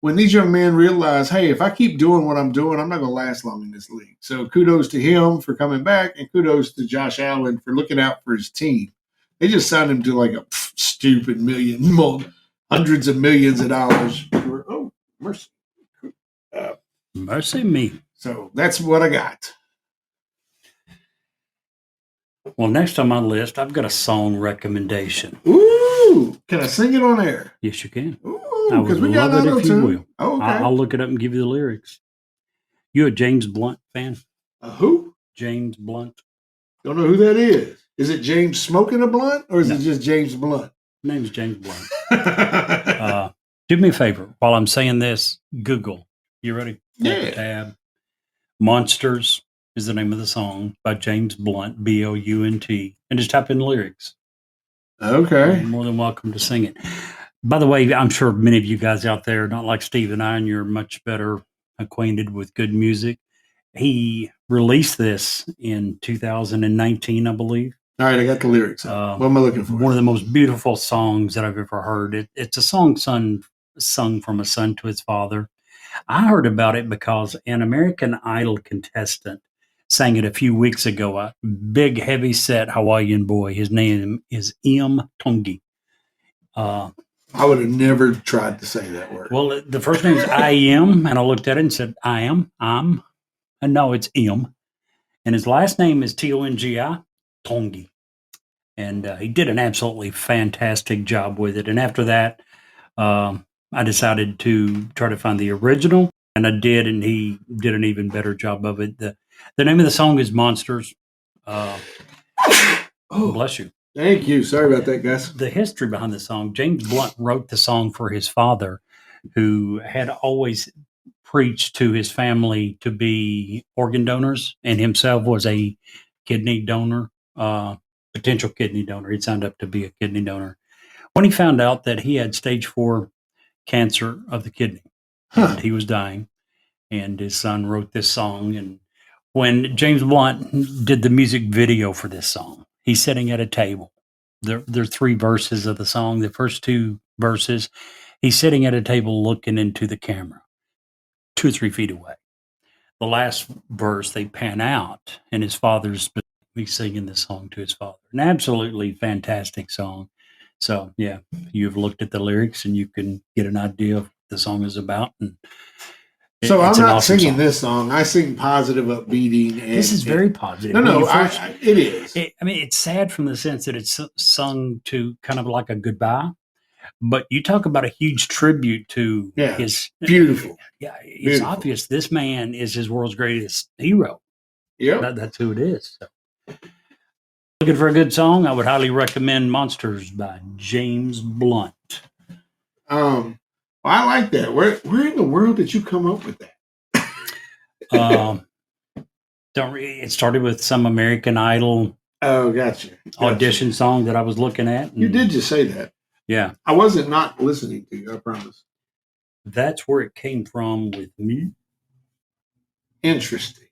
when these young men realize, hey, if I keep doing what I'm doing, I'm not going to last long in this league. So kudos to him for coming back, and kudos to Josh Allen for looking out for his team. They just signed him to like a stupid hundreds of millions of dollars. Oh, mercy. Mercy me. So that's what I got. Well, next on my list, I've got a song recommendation. Ooh, can I sing it on air? Yes, you can. Ooh, because we got love it if you will. Oh, okay. I'll look it up and give you the lyrics. You a James Blunt fan? Who? James Blunt. Don't know who that is. Is it James smoking a blunt, or is it just James Blunt? Name's James Blunt. Do me a favor. While I'm saying this, Google. You ready? Yeah. Tab. Monsters is the name of the song by James Blunt, Blunt, and just type in lyrics. Okay. You're more than welcome to sing it. By the way, I'm sure many of you guys out there, not like Steve and I, and you're much better acquainted with good music. He released this in 2019, I believe. All right, I got the lyrics. What am I looking for? One of the most beautiful songs that I've ever heard. It's a song sung from a son to his father. I heard about it because an American Idol contestant sang it a few weeks ago. A big, heavy-set Hawaiian boy. His name is M. Tongi. I would have never tried to say that word. Well, the first name is I.M., and I looked at it and said, I'm, and no, it's M. And his last name is Tongi, Tongi. And he did an absolutely fantastic job with it. And after that, I decided to try to find the original, and I did, and he did an even better job of it. The name of the song is Monsters. Bless you. Thank you. Sorry about that, guys. The history behind the song, James Blunt wrote the song for his father, who had always preached to his family to be organ donors, and himself was a kidney donor, potential kidney donor. He'd signed up to be a kidney donor. When he found out that he had stage 4 cancer of the kidney, and he was dying, and his son wrote this song. And when James Blunt did the music video for this song, he's sitting at a table. There are 3 verses of the song. The first 2 verses, he's sitting at a table looking into the camera, 2 or 3 feet away. The last verse, they pan out, and his father's singing this song to his father. An absolutely fantastic song. So, yeah, you've looked at the lyrics and you can get an idea of what the song is about. And so I'm not singing this song. I sing positive, upbeating. This is very positive. No, it is. It's sad from the sense that it's sung to kind of like a goodbye. But you talk about a huge tribute to Yeah, his beautiful. Yeah, it's Beautiful. obvious this man is his world's greatest hero. Yep. That's who it is. So. Looking for a good song? I would highly recommend "Monsters" by James Blunt. I like that. Where in the world did you come up with that? It started with some American Idol Oh, gotcha. audition song that I was looking at. You did just say that. Yeah. I wasn't not listening to you, I promise. That's where it came from with me. Interesting.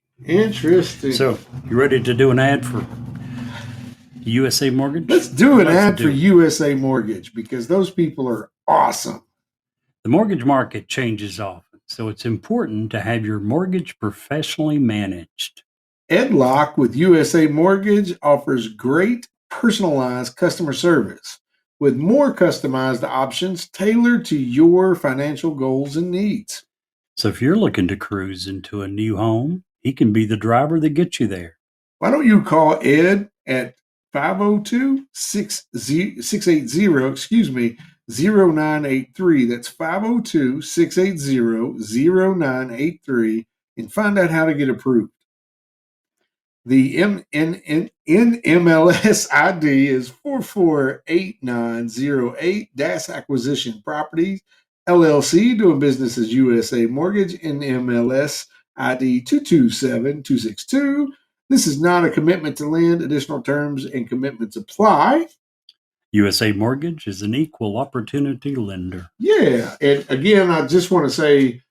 So, you ready to do an ad for USA Mortgage? Let's do an ad for USA Mortgage because those people are awesome. The mortgage market changes often, so it's important to have your mortgage professionally managed. Ed Locke with USA Mortgage offers great personalized customer service with more customized options tailored to your financial goals and needs. So if you're looking to cruise into a new home, he can be the driver that gets you there. Why don't you call Ed at 502-680, 0983. That's 502-680-0983 and find out how to get approved. The NMLS ID is 448908. DAS Acquisition Properties, LLC, doing business as USA Mortgage, NMLS ID 227262. This is not a commitment to lend. Additional terms and commitments apply. USA Mortgage is an equal opportunity lender. Yeah. And again, I just want to say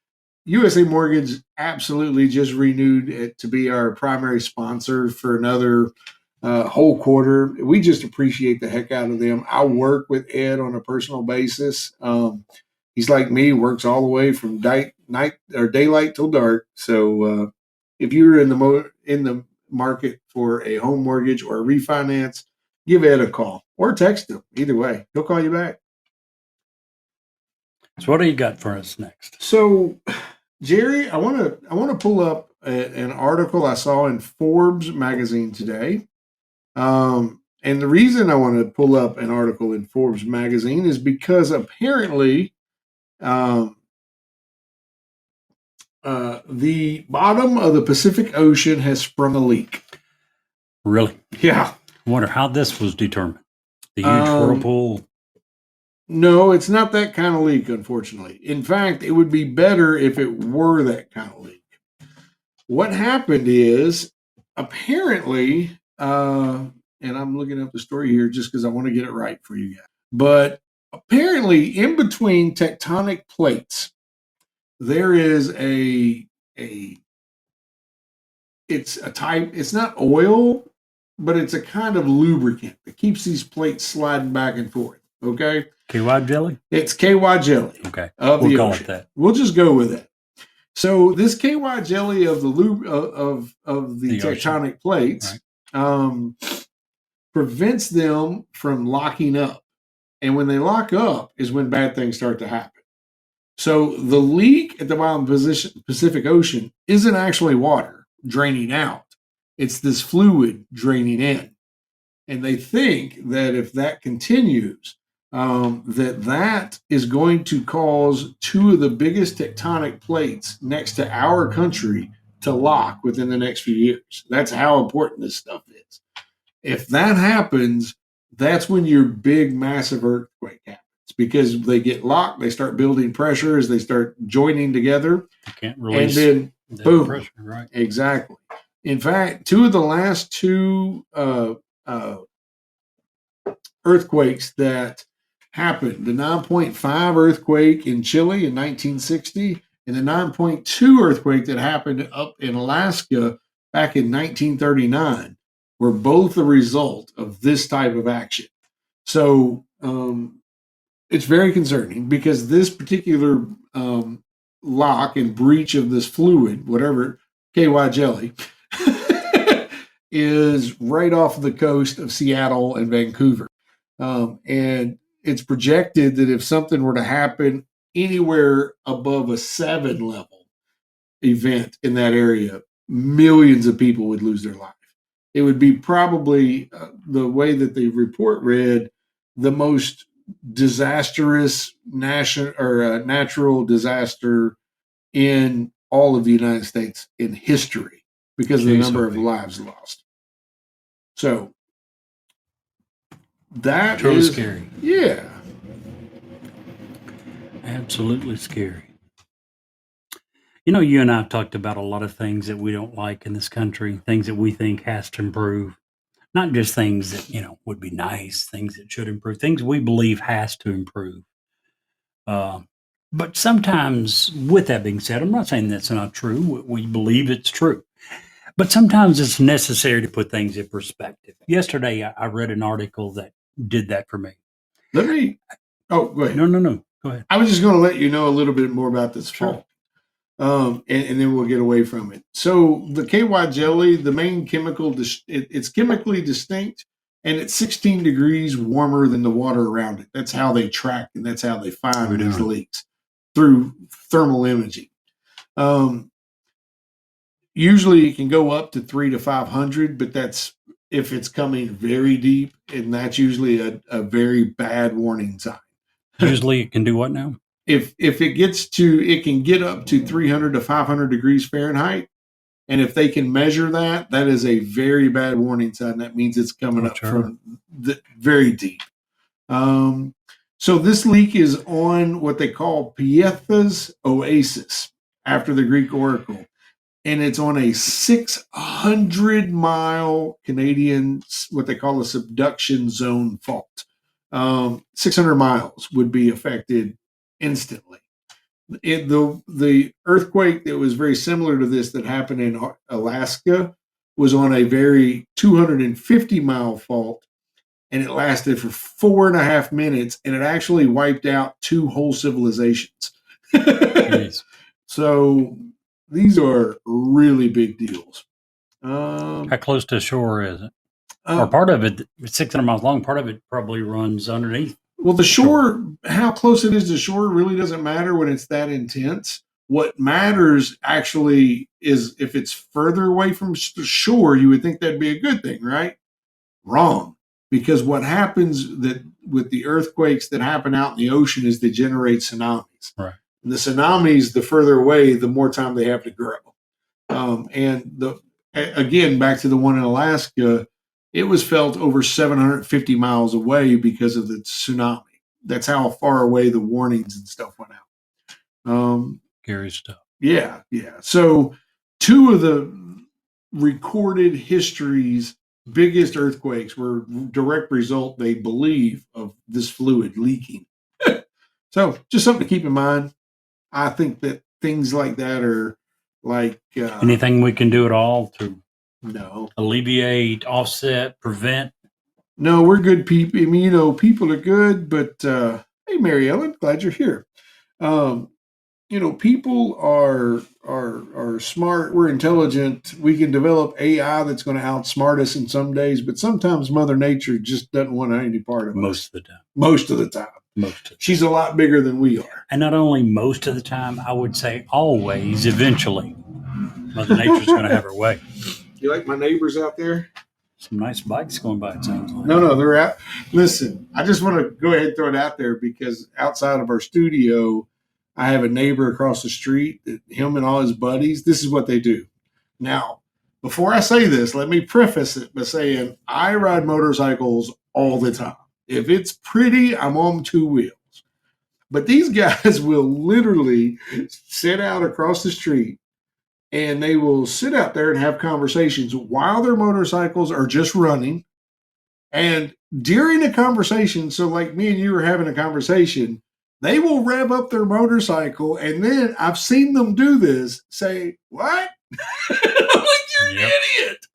USA Mortgage absolutely just renewed it to be our primary sponsor for another whole quarter. We just appreciate the heck out of them. I work with Ed on a personal basis. He's like me, works all the way from night or daylight till dark. So if you're in the market for a home mortgage or a refinance, give Ed a call or text him. Either way, he'll call you back. So what do you got for us next? So, Jerry, I want to pull up an article I saw in Forbes magazine today. And the reason I want to pull up an article in Forbes magazine is because apparently the bottom of the Pacific Ocean has sprung a leak. Really? Yeah. I wonder how this was determined. The huge whirlpool. No, it's not that kind of leak, unfortunately. In fact, it would be better if it were that kind of leak. What happened is apparently, and I'm looking up the story here just because I want to get it right for you guys. But apparently, in between tectonic plates, there is it's a type, it's not oil, but it's a kind of lubricant that keeps these plates sliding back and forth. Okay. KY jelly? It's KY jelly. Okay. We'll call it that. We'll just go with it. So this KY jelly of the tectonic plates prevents them from locking up. And when they lock up is when bad things start to happen. So the leak at the bottom of the Pacific Ocean isn't actually water draining out. It's this fluid draining in. And they think that if that continues, that is going to cause two of the biggest tectonic plates next to our country to lock within the next few years. That's how important this stuff is. If that happens, that's when your big, massive earthquake happens because they get locked. They start building pressure as they start joining together. They can't release. And then, boom. Pressure, right. Exactly. In fact, two of the last two earthquakes that happened, the 9.5 earthquake in Chile in 1960 and the 9.2 earthquake that happened up in Alaska back in 1939, were both a result of this type of action. So it's very concerning because this particular lock and breach of this fluid, whatever, KY jelly, is right off the coast of Seattle and Vancouver. And it's projected that if something were to happen anywhere above a 7 level event in that area, millions of people would lose their life. It would be probably the way that the report read, the most disastrous natural disaster in all of the United States in history because of the Jeez, number of Louise. lives lost. So that Truly is scary. Yeah. Absolutely scary. You know, you and I have talked about a lot of things that we don't like in this country, things that we think has to improve. Not just things that, would be nice, things that should improve, things we believe has to improve. But sometimes, with that being said, I'm not saying that's not true. We believe it's true. But sometimes it's necessary to put things in perspective. Yesterday, I read an article that did that for me. Go ahead. No. Go ahead. I was just going to let you know a little bit more about this Sure. fault. And then we'll get away from it. So the KY jelly, the main chemical, it's chemically distinct, and it's 16 degrees warmer than the water around it. That's how they track, and that's how they find these leaks through thermal imaging. Usually it can go up to 300 to 500, but that's if it's coming very deep, and that's usually a very bad warning sign. Usually it can do what now? If it can get up to 300 to 500 degrees Fahrenheit. And if they can measure that, that is a very bad warning sign. That means it's coming up from very deep. So this leak is on what they call Pietha's Oasis after the Greek oracle. And it's on a 600-mile Canadian, what they call a subduction zone fault. 600 miles would be affected instantly. The earthquake that was very similar to this that happened in Alaska was on a very 250-mile fault, and it lasted for 4.5 minutes, and it actually wiped out 2 whole civilizations. So these are really big deals. How close to shore is it? Or part of it, it's 600 miles long. Part of it probably runs underneath. Well, the shore, how close it is to shore really doesn't matter when it's that intense. What matters actually is if it's further away from shore, you would think that'd be a good thing, right? Wrong. Because what happens that with the earthquakes that happen out in the ocean is they generate tsunamis. Right. And the tsunamis, the further away, the more time they have to grow. Again, back to the one in Alaska, it was felt over 750 miles away because of the tsunami. That's how far away the warnings and stuff went out. Scary stuff. Yeah. So 2 of the recorded history's biggest earthquakes were direct result, they believe, of this fluid leaking. So just something to keep in mind. I think that things like that are like... anything we can do at all to no alleviate, offset, prevent? No, we're good people. I mean, people are good, but hey, Mary Ellen, glad you're here. People are smart. We're intelligent. We can develop AI that's going to outsmart us in some days, but sometimes Mother Nature just doesn't want any part of most us. of the time. Most of the time. She's a lot bigger than we are. And not only most of the time, I would say always, eventually, Mother Nature's going to have her way. You like my neighbors out there? Some nice bikes going by, it sounds like. No, they're out. Listen, I just want to go ahead and throw it out there because outside of our studio, I have a neighbor across the street, him and all his buddies, this is what they do. Now, before I say this, let me preface it by saying I ride motorcycles all the time. If it's pretty, I'm on 2 wheels. But these guys will literally sit out across the street and they will sit out there and have conversations while their motorcycles are just running. And during a conversation, so like me and you are having a conversation, they will rev up their motorcycle, and then I've seen them do this, say, what? I'm like, you're an idiot.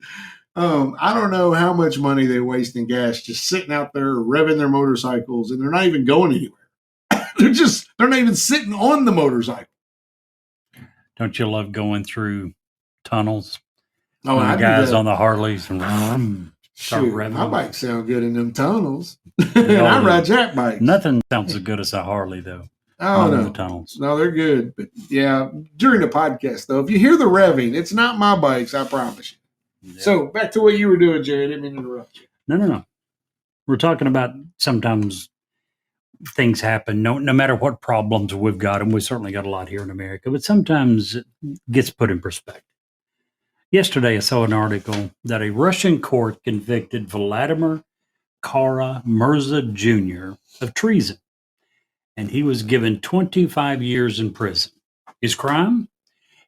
I don't know how much money they waste in gas just sitting out there revving their motorcycles, and they're not even going anywhere. They're not even sitting on the motorcycle. Don't you love going through tunnels? Oh, the guys on the Harleys and my bikes sound good in them tunnels. And I ride jack bikes. Nothing sounds as good as a Harley, though. Oh, no. The tunnels. No, they're good. But yeah, during the podcast, though, if you hear the revving, it's not my bikes, I promise you. Yeah. So back to what you were doing, Jerry. I didn't mean to interrupt you. No. We're talking about sometimes things happen, no matter what problems we've got, and we certainly got a lot here in America, but sometimes it gets put in perspective. Yesterday, I saw an article that a Russian court convicted Vladimir Kara-Murza Jr. of treason, and he was given 25 years in prison. His crime?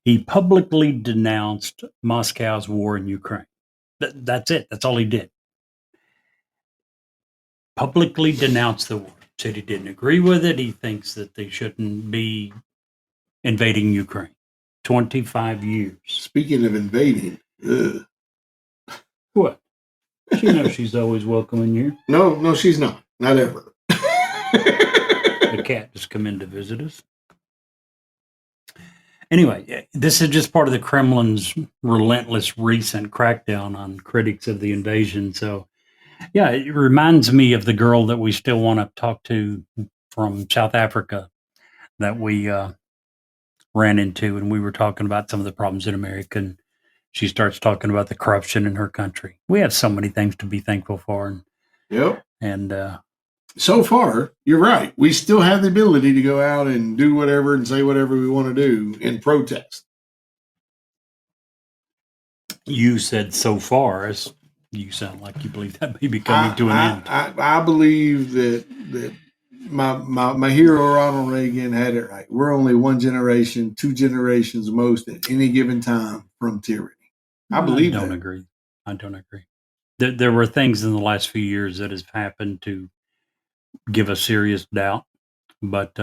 He publicly denounced Moscow's war in Ukraine. That's it. That's all he did. Publicly denounced the war. Said he didn't agree with it. He thinks that they shouldn't be invading Ukraine. 25 years. Speaking of invading, What? She knows she's always welcome in here. no, she's not. Not ever. The cat just come in to visit us. Anyway, this is just part of the Kremlin's relentless recent crackdown on critics of the invasion. So, yeah, it reminds me of the girl that we still want to talk to from South Africa that we ran into, and we were talking about some of the problems in America. And she starts talking about the corruption in her country. We have so many things to be thankful for. Yep. And So far, you're right. We still have the ability to go out and do whatever and say whatever we want to do in protest. you said so far, as you sound like you believe that may be coming to an end. I believe that my hero Ronald Reagan had it right. We're only one generation, 2 generations most at any given time from tyranny. I believe I don't that. agree. I don't agree. There were things in the last few years that has happened to give us serious doubt, but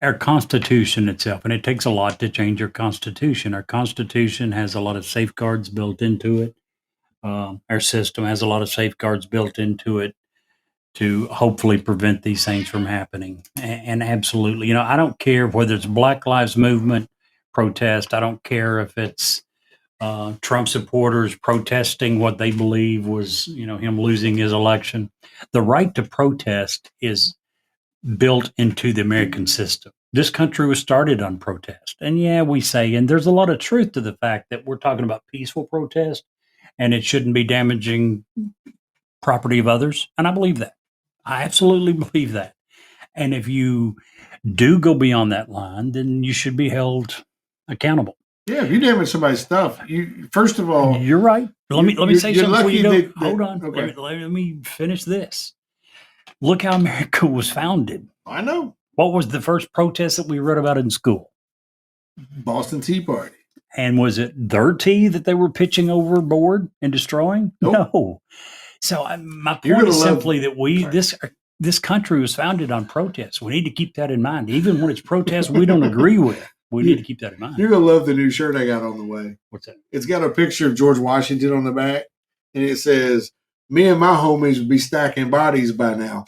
our Constitution itself, and it takes a lot to change our Constitution. Our Constitution has a lot of safeguards built into it. Our system has a lot of safeguards built into it to hopefully prevent these things from happening. And absolutely, I don't care whether it's Black Lives Movement protest. I don't care if it's Trump supporters protesting what they believe was, him losing his election. The right to protest is built into the American system. This country was started on protest. And yeah, we say, and there's a lot of truth to the fact that we're talking about peaceful protest and it shouldn't be damaging property of others. And I believe that. I absolutely believe that. And if you do go beyond that line, then you should be held accountable. Yeah, if you damage somebody's stuff, you first of all, You're right. Let me say you're something before you lucky go. that- Hold on. okay. Let me finish this. Look how America was founded. I know What was the first protest that we read about in school? Boston Tea Party. And was it their tea that they were pitching overboard and destroying? Nope. No. So my You're point gonna is love- simply that this country was founded on protests. We need to keep that in mind. Even when it's protests we don't agree with, we need to keep that in mind. You're gonna love the new shirt I got on the way. What's that? It's got a picture of George Washington on the back, and it says, "Me and my homies would be stacking bodies by now."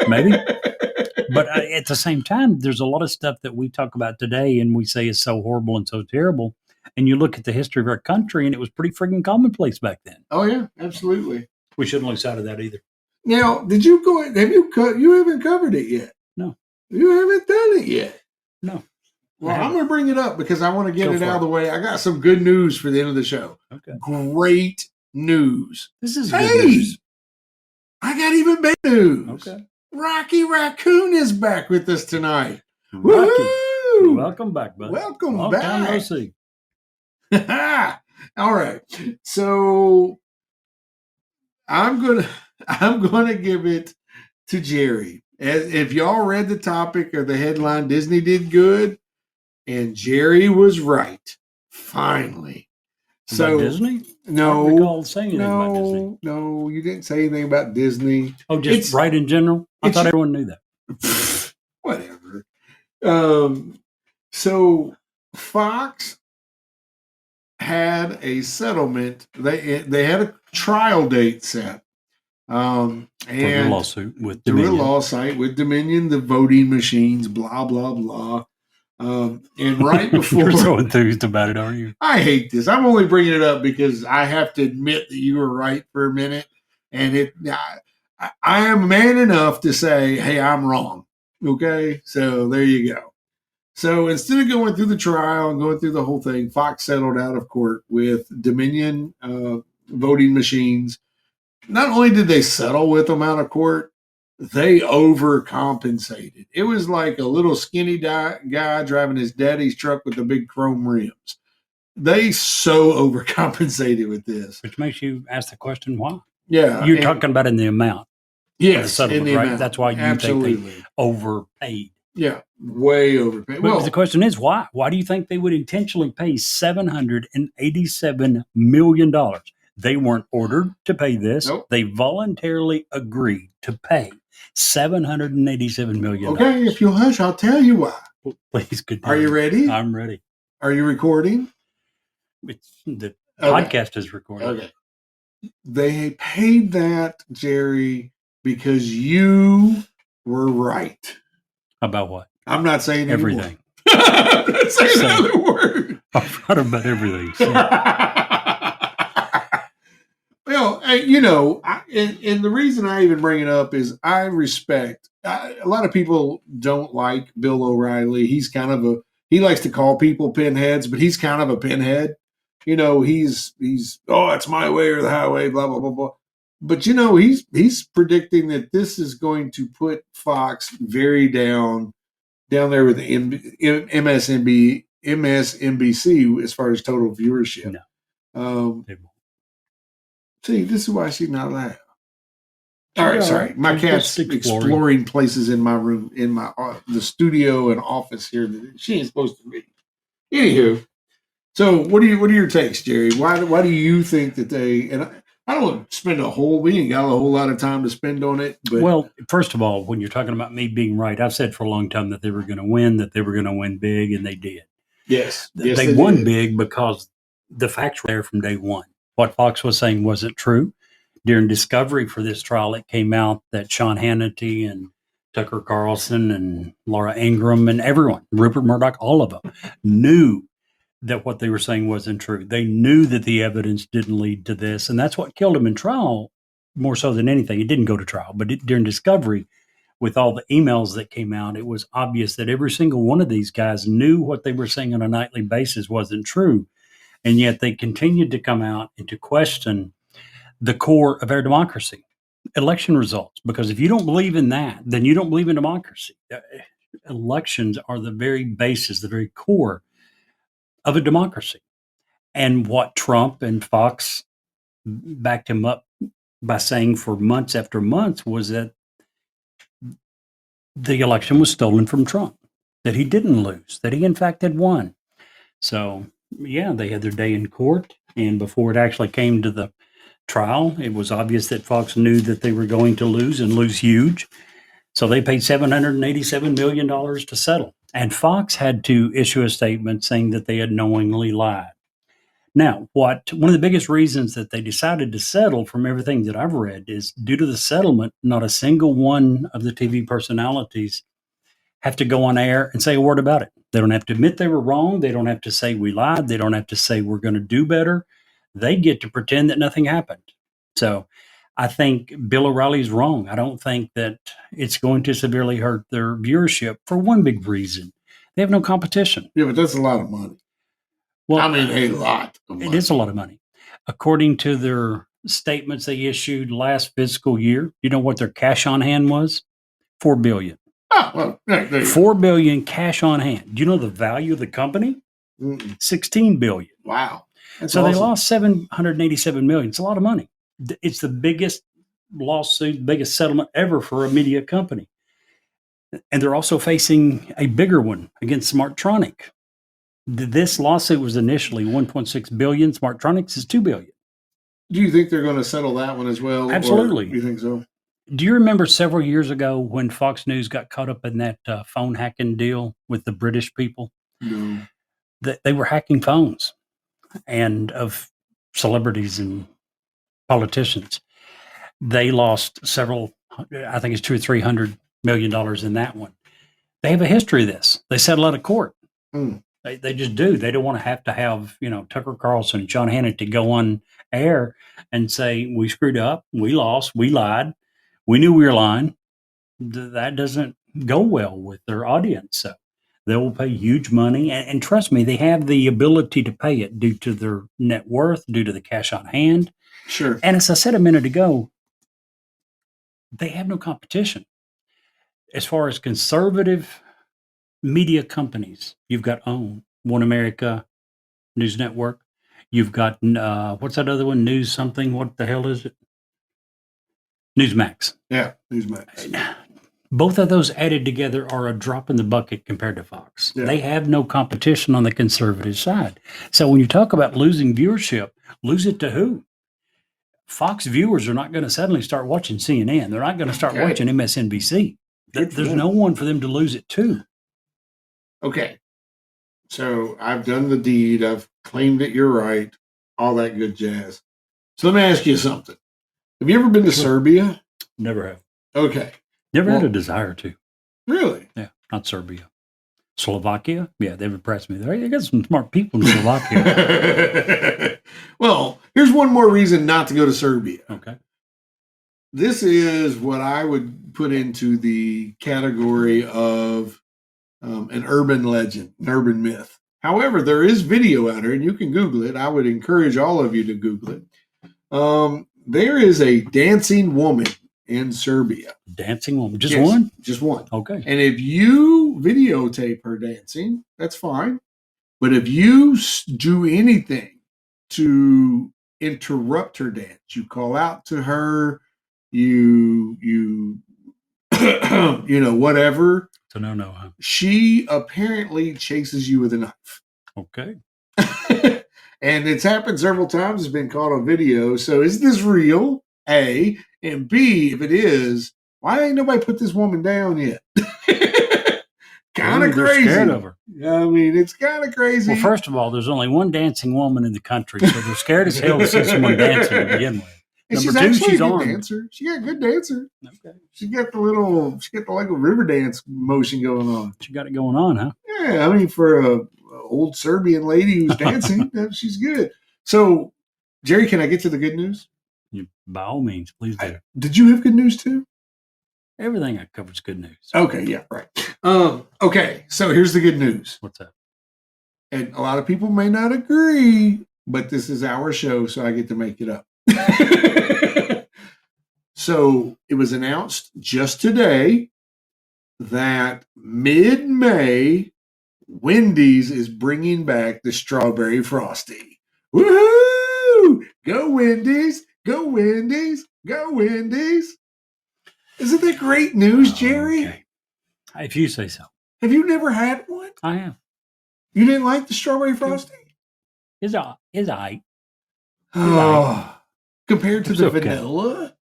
Maybe. But at the same time, there's a lot of stuff that we talk about today and we say is so horrible and so terrible. And you look at the history of our country and it was pretty freaking commonplace back then. Oh yeah, absolutely. We shouldn't lose sight of that either. Now, did you go? Have you? You haven't covered it yet. No. You haven't done it yet. No. Well, I'm going to bring it up because I want to get Go it for out it. of the way. I got some good news for the end of the show. Okay. Great news. This is Hey! good news. I got even better news. Okay. Rocky Raccoon is back with us tonight. Rocky, Woo! welcome back, bud. Welcome Long time no back. see. All right. So I'm gonna give it to Jerry. If y'all read the topic or the headline, Disney did good, and Jerry was right. Finally. About Disney? I don't No, recall saying anything about Disney. no, you didn't say anything about Disney. Oh, just It's- right in general? I it's- thought everyone knew that. Whatever. So Fox had a settlement. They had a trial date set. For the And lawsuit with through a Dominion. lawsuit with Dominion, the voting machines, blah blah blah. And right before, You're so enthused about it, aren't you? I hate this. I'm only bringing it up because I have to admit that you were right for a minute, and I am man enough to say, "Hey, I'm wrong." Okay, so there you go. So instead of going through the trial and going through the whole thing, Fox settled out of court with Dominion voting machines not only did they settle with them out of court, they overcompensated. It was like a little skinny guy driving his daddy's truck with the big chrome rims. They so overcompensated with this. Which makes you ask the question, why? Yeah. You're talking about in the amount. Yes, settlement, in the right? amount. That's why you think Absolutely. they overpaid. Yeah, way overpaid. But Well, the question is, why? Why do you think they would intentionally pay $787 million? They weren't ordered to pay this. Nope. They voluntarily agreed to pay $787 million. okay, if you'll hush, I'll tell you why. Please continue. Are you ready? I'm ready. Are you recording? The Okay. podcast is recording. Okay. They paid that, Jerry, because you were right. About what? I'm not saying anymore. Everything. I'm not saying So- another word. I've thought about everything. So, Well, and the reason I even bring it up is I respect. A lot of people don't like Bill O'Reilly. He's kind of he likes to call people pinheads, but he's kind of a pinhead. He's it's my way or the highway, blah blah blah blah. But he's predicting that this is going to put Fox very down there with the MSNBC as far as total viewership. No. See, this is why she's not allowed. All Yeah, right, sorry. My I'm cat's just exploring places in my room, in my the studio and office here that she ain't supposed to be. Anywho, so what are your takes, Jerry? Why do you think that they? And I don't want to spend we ain't got a whole lot of time to spend on it. But well, first of all, when you're talking about me being right, I've said for a long time that they were going to win, big, and they did. yes, They won did. big because the facts were there from day one. What Fox was saying wasn't true. During discovery for this trial, it came out that Sean Hannity and Tucker Carlson and Laura Ingraham and everyone, Rupert Murdoch, all of them, knew that what they were saying wasn't true. They knew that the evidence didn't lead to this, and that's what killed him in trial more so than anything. It didn't go to trial, but during discovery, with all the emails that came out, it was obvious that every single one of these guys knew what they were saying on a nightly basis wasn't true. And yet they continued to come out and to question the core of our democracy, election results. Because if you don't believe in that, then you don't believe in democracy. Elections are the very basis, the very core of a democracy. And what Trump and Fox backed him up by saying for months after months was that the election was stolen from Trump, that he didn't lose, that he in fact had won. So, yeah, they had their day in court. And before it actually came to the trial, it was obvious that Fox knew that they were going to lose and lose huge. So they paid $787 million to settle. And Fox had to issue a statement saying that they had knowingly lied. Now, one of the biggest reasons that they decided to settle, from everything that I've read, is due to the settlement, not a single one of the TV personalities have to go on air and say a word about it. They don't have to admit they were wrong. They don't have to say we lied. They don't have to say we're going to do better. They get to pretend that nothing happened. So I think Bill O'Reilly's wrong. I don't think that it's going to severely hurt their viewership for one big reason. They have no competition. Yeah, but that's a lot of money. Well, I mean, a lot of money. It is a lot of money. According to their statements they issued last fiscal year, you know what their cash on hand was? $4 billion. Oh, well, there you go. $4 billion cash on hand. Do you know the value of the company? Mm-mm. $16 billion. Wow. That's So they awesome. lost $787 million. It's a lot of money. It's the biggest lawsuit, biggest settlement ever for a media company. And they're also facing a bigger one against Smarttronic. This lawsuit was initially $1.6 billion. Smarttronics is $2 billion. Do you think they're going to settle that one as well? or Absolutely. You think so? Do you remember several years ago when Fox News got caught up in that phone hacking deal with the British people? No. That they were hacking phones and of celebrities and politicians. They lost several, I think it's $200 or $300 million in that one. They have a history of this. They settle out of court. Mm. They just do. They don't want to have Tucker Carlson and John Hannity go on air and say, we screwed up, we lost, we lied, we knew we were lying. That doesn't go well with their audience. So they will pay huge money. And trust me, they have the ability to pay it due to their net worth, due to the cash on hand. Sure. And as I said a minute ago, they have no competition. As far as conservative media companies, you've got OWN, One America News Network. You've got, what's that other one? News something. What the hell is it? Newsmax. Yeah, Newsmax. Both of those added together are a drop in the bucket compared to Fox. Yeah. They have no competition on the conservative side. So when you talk about losing viewership, lose it to who? Fox viewers are not going to suddenly start watching CNN. They're not going to start Okay. watching MSNBC. Good for There's them. no one for them to lose it to. Okay. So I've done the deed. I've claimed that you're right. All that good jazz. So let me ask you something. Have you ever been to Serbia? Never have. Okay. Never had Well- a desire to. Really? Yeah, not Serbia. Slovakia? Yeah, they've impressed me. They got some smart people in Slovakia. Well, here's one more reason not to go to Serbia. Okay. This is what I would put into the category of an urban legend, an urban myth. However, there is video out there, and you can Google it. I would encourage all of you to Google it. There is a dancing woman in Serbia. Dancing woman. Just Yes, one? Just one. Okay. And if you videotape her dancing, that's fine. But if you do anything to interrupt her dance, you call out to her, you whatever, So no, huh? she apparently chases you with a knife. Okay. And it's happened several times. It's been caught on video. So is this real? A. And B, if it is, why ain't nobody put this woman down yet? Kind Ooh, of they're crazy. scared of her. I mean, it's kind of crazy. Well, first of all, there's only one dancing woman in the country, so they're scared as hell to see someone dancing to begin with. And Number she's two, actually she's a good armed. dancer. She got a good dancer. Okay. She got the like a river dance motion going on. She got it going on, huh? Yeah, I mean, for a old Serbian lady who's dancing, she's good. So, Jerry, can I get to the good news? By all means, please do. Did you have good news too? Everything I cover is good news. Okay, yeah, right. Okay, so here's the good news. What's that? And a lot of people may not agree, but this is our show, so I get to make it up. So it was announced just today that mid-May, Wendy's is bringing back the strawberry frosty. Woohoo! Go Wendy's! Go Wendy's! Go Wendy's! Isn't that great news, Jerry? Okay. If you say so. Have you never had one? I have. You didn't like the strawberry frosty? Is I. Oh, compared to It's the okay. vanilla?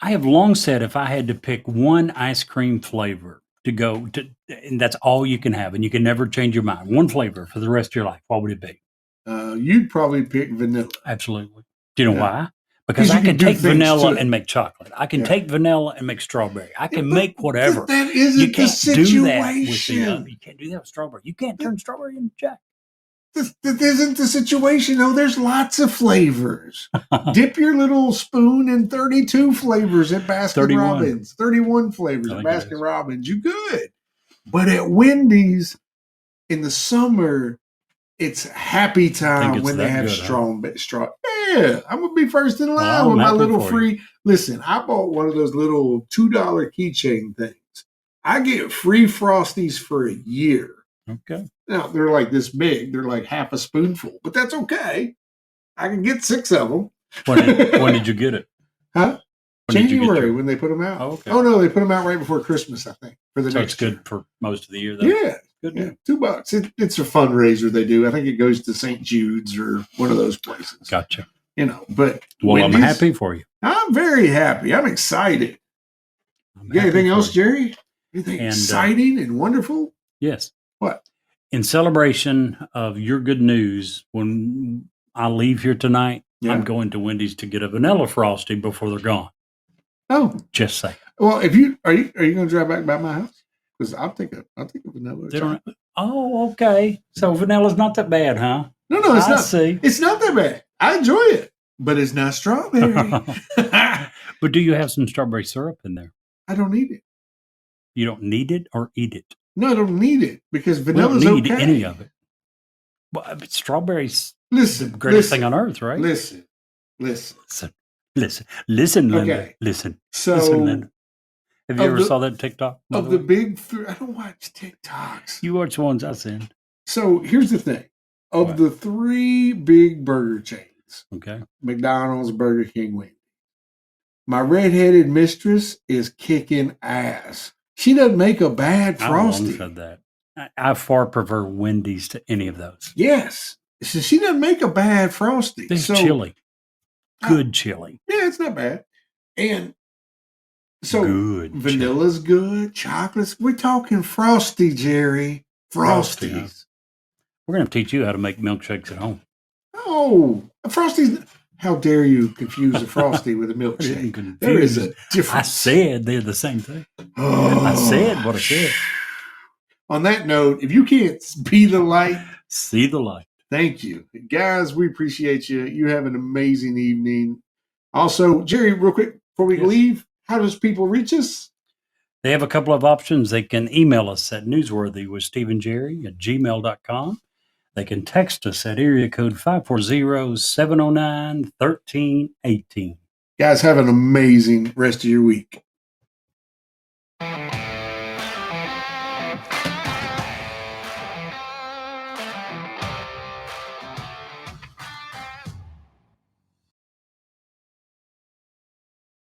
I have long said if I had to pick one ice cream flavor to go to, and that's all you can have, and you can never change your mind, one flavor for the rest of your life, what would it be? You'd probably pick vanilla. Absolutely. Do you know Yeah. why? Because 'Cause I you can can do take things vanilla to it. and make chocolate. I can Yeah. take vanilla and make strawberry. I can But make whatever. That isn't You the can't do that with the situation. you can't do that with strawberry. You can't turn strawberry into Jack. That isn't the situation. No, there's lots of flavors. Dip your little spoon in 32 flavors at Baskin 31. Robbins. 31 flavors I at think it Baskin is. Robbins. You good. But at Wendy's in the summer, it's happy time it's when they that have good, huh? straw. Yeah, I'm gonna be first in line Well, I'm with my happy little for free. Listen, I bought one of those little $2 keychain things. I get free Frosties for a year. Okay. Now they're like this big; they're like half a spoonful, but that's okay. I can get 6 of them. When did you get it? Huh? When did you get January your- when they put them out. Oh, okay. Oh no, they put them out right before Christmas, I think, for the So next it's good year. for most of the year, though. Yeah, Good. yeah, $2. It's a fundraiser they do. I think it goes to St. Jude's or one of those places. Gotcha. But Well, I'm Wendy's, happy for you. I'm very happy. I'm excited. I'm You got happy anything for else, you. Jerry? Anything And, exciting and wonderful? Yes. What? In celebration of your good news, when I leave here tonight, Yeah. I'm going to Wendy's to get a vanilla frosty before they're gone. Oh, Just say well, if you are you going to drive back by my house? Because I'll take a vanilla. they don't. Oh, okay. So vanilla's not that bad, huh? No, it's I not. see. It's not that bad. I enjoy it, but it's not strawberry. I But do you have some strawberry syrup in there? don't need it. You don't need it or eat it. No, I don't need it because We don't vanilla's need okay. any of it. Well, but strawberry's Listen, the greatest thing on earth, right? Listen. Listen. Listen, Linda. Okay. Listen, So Linda. Have you of ever the- saw that TikTok? by of the the way? big three, I don't watch TikToks. You watch the ones I send. So here's the thing: of What? the three big burger chains, Okay. McDonald's, Burger King, Wendy's, my redheaded mistress is kicking ass. She doesn't make a bad I long Frosty. said that. I far prefer Wendy's to any of those. Yes, so she doesn't make a bad Frosty. There's So chili. Good chili. yeah, it's not bad. And so Good chili. vanilla's good, chocolates. We're talking Frosty, Jerry. Frosty, Frosties. huh? We're going to teach you how to make milkshakes at home. Oh, a Frosty. How dare you confuse a Frosty with a I didn't milkshake? confuse There is a it. difference. I said they're the same thing. Oh. I said what I said. On that note, if you can't be the light, See the light. thank you. Guys, we appreciate you. You have an amazing evening. Also, Jerry, real quick before we Yes. leave, how does people reach us? They have a couple of options. They can email us at newsworthywithstephenjerry@gmail.com. They can text us at area code 540-709-1318. Guys, have an amazing rest of your week.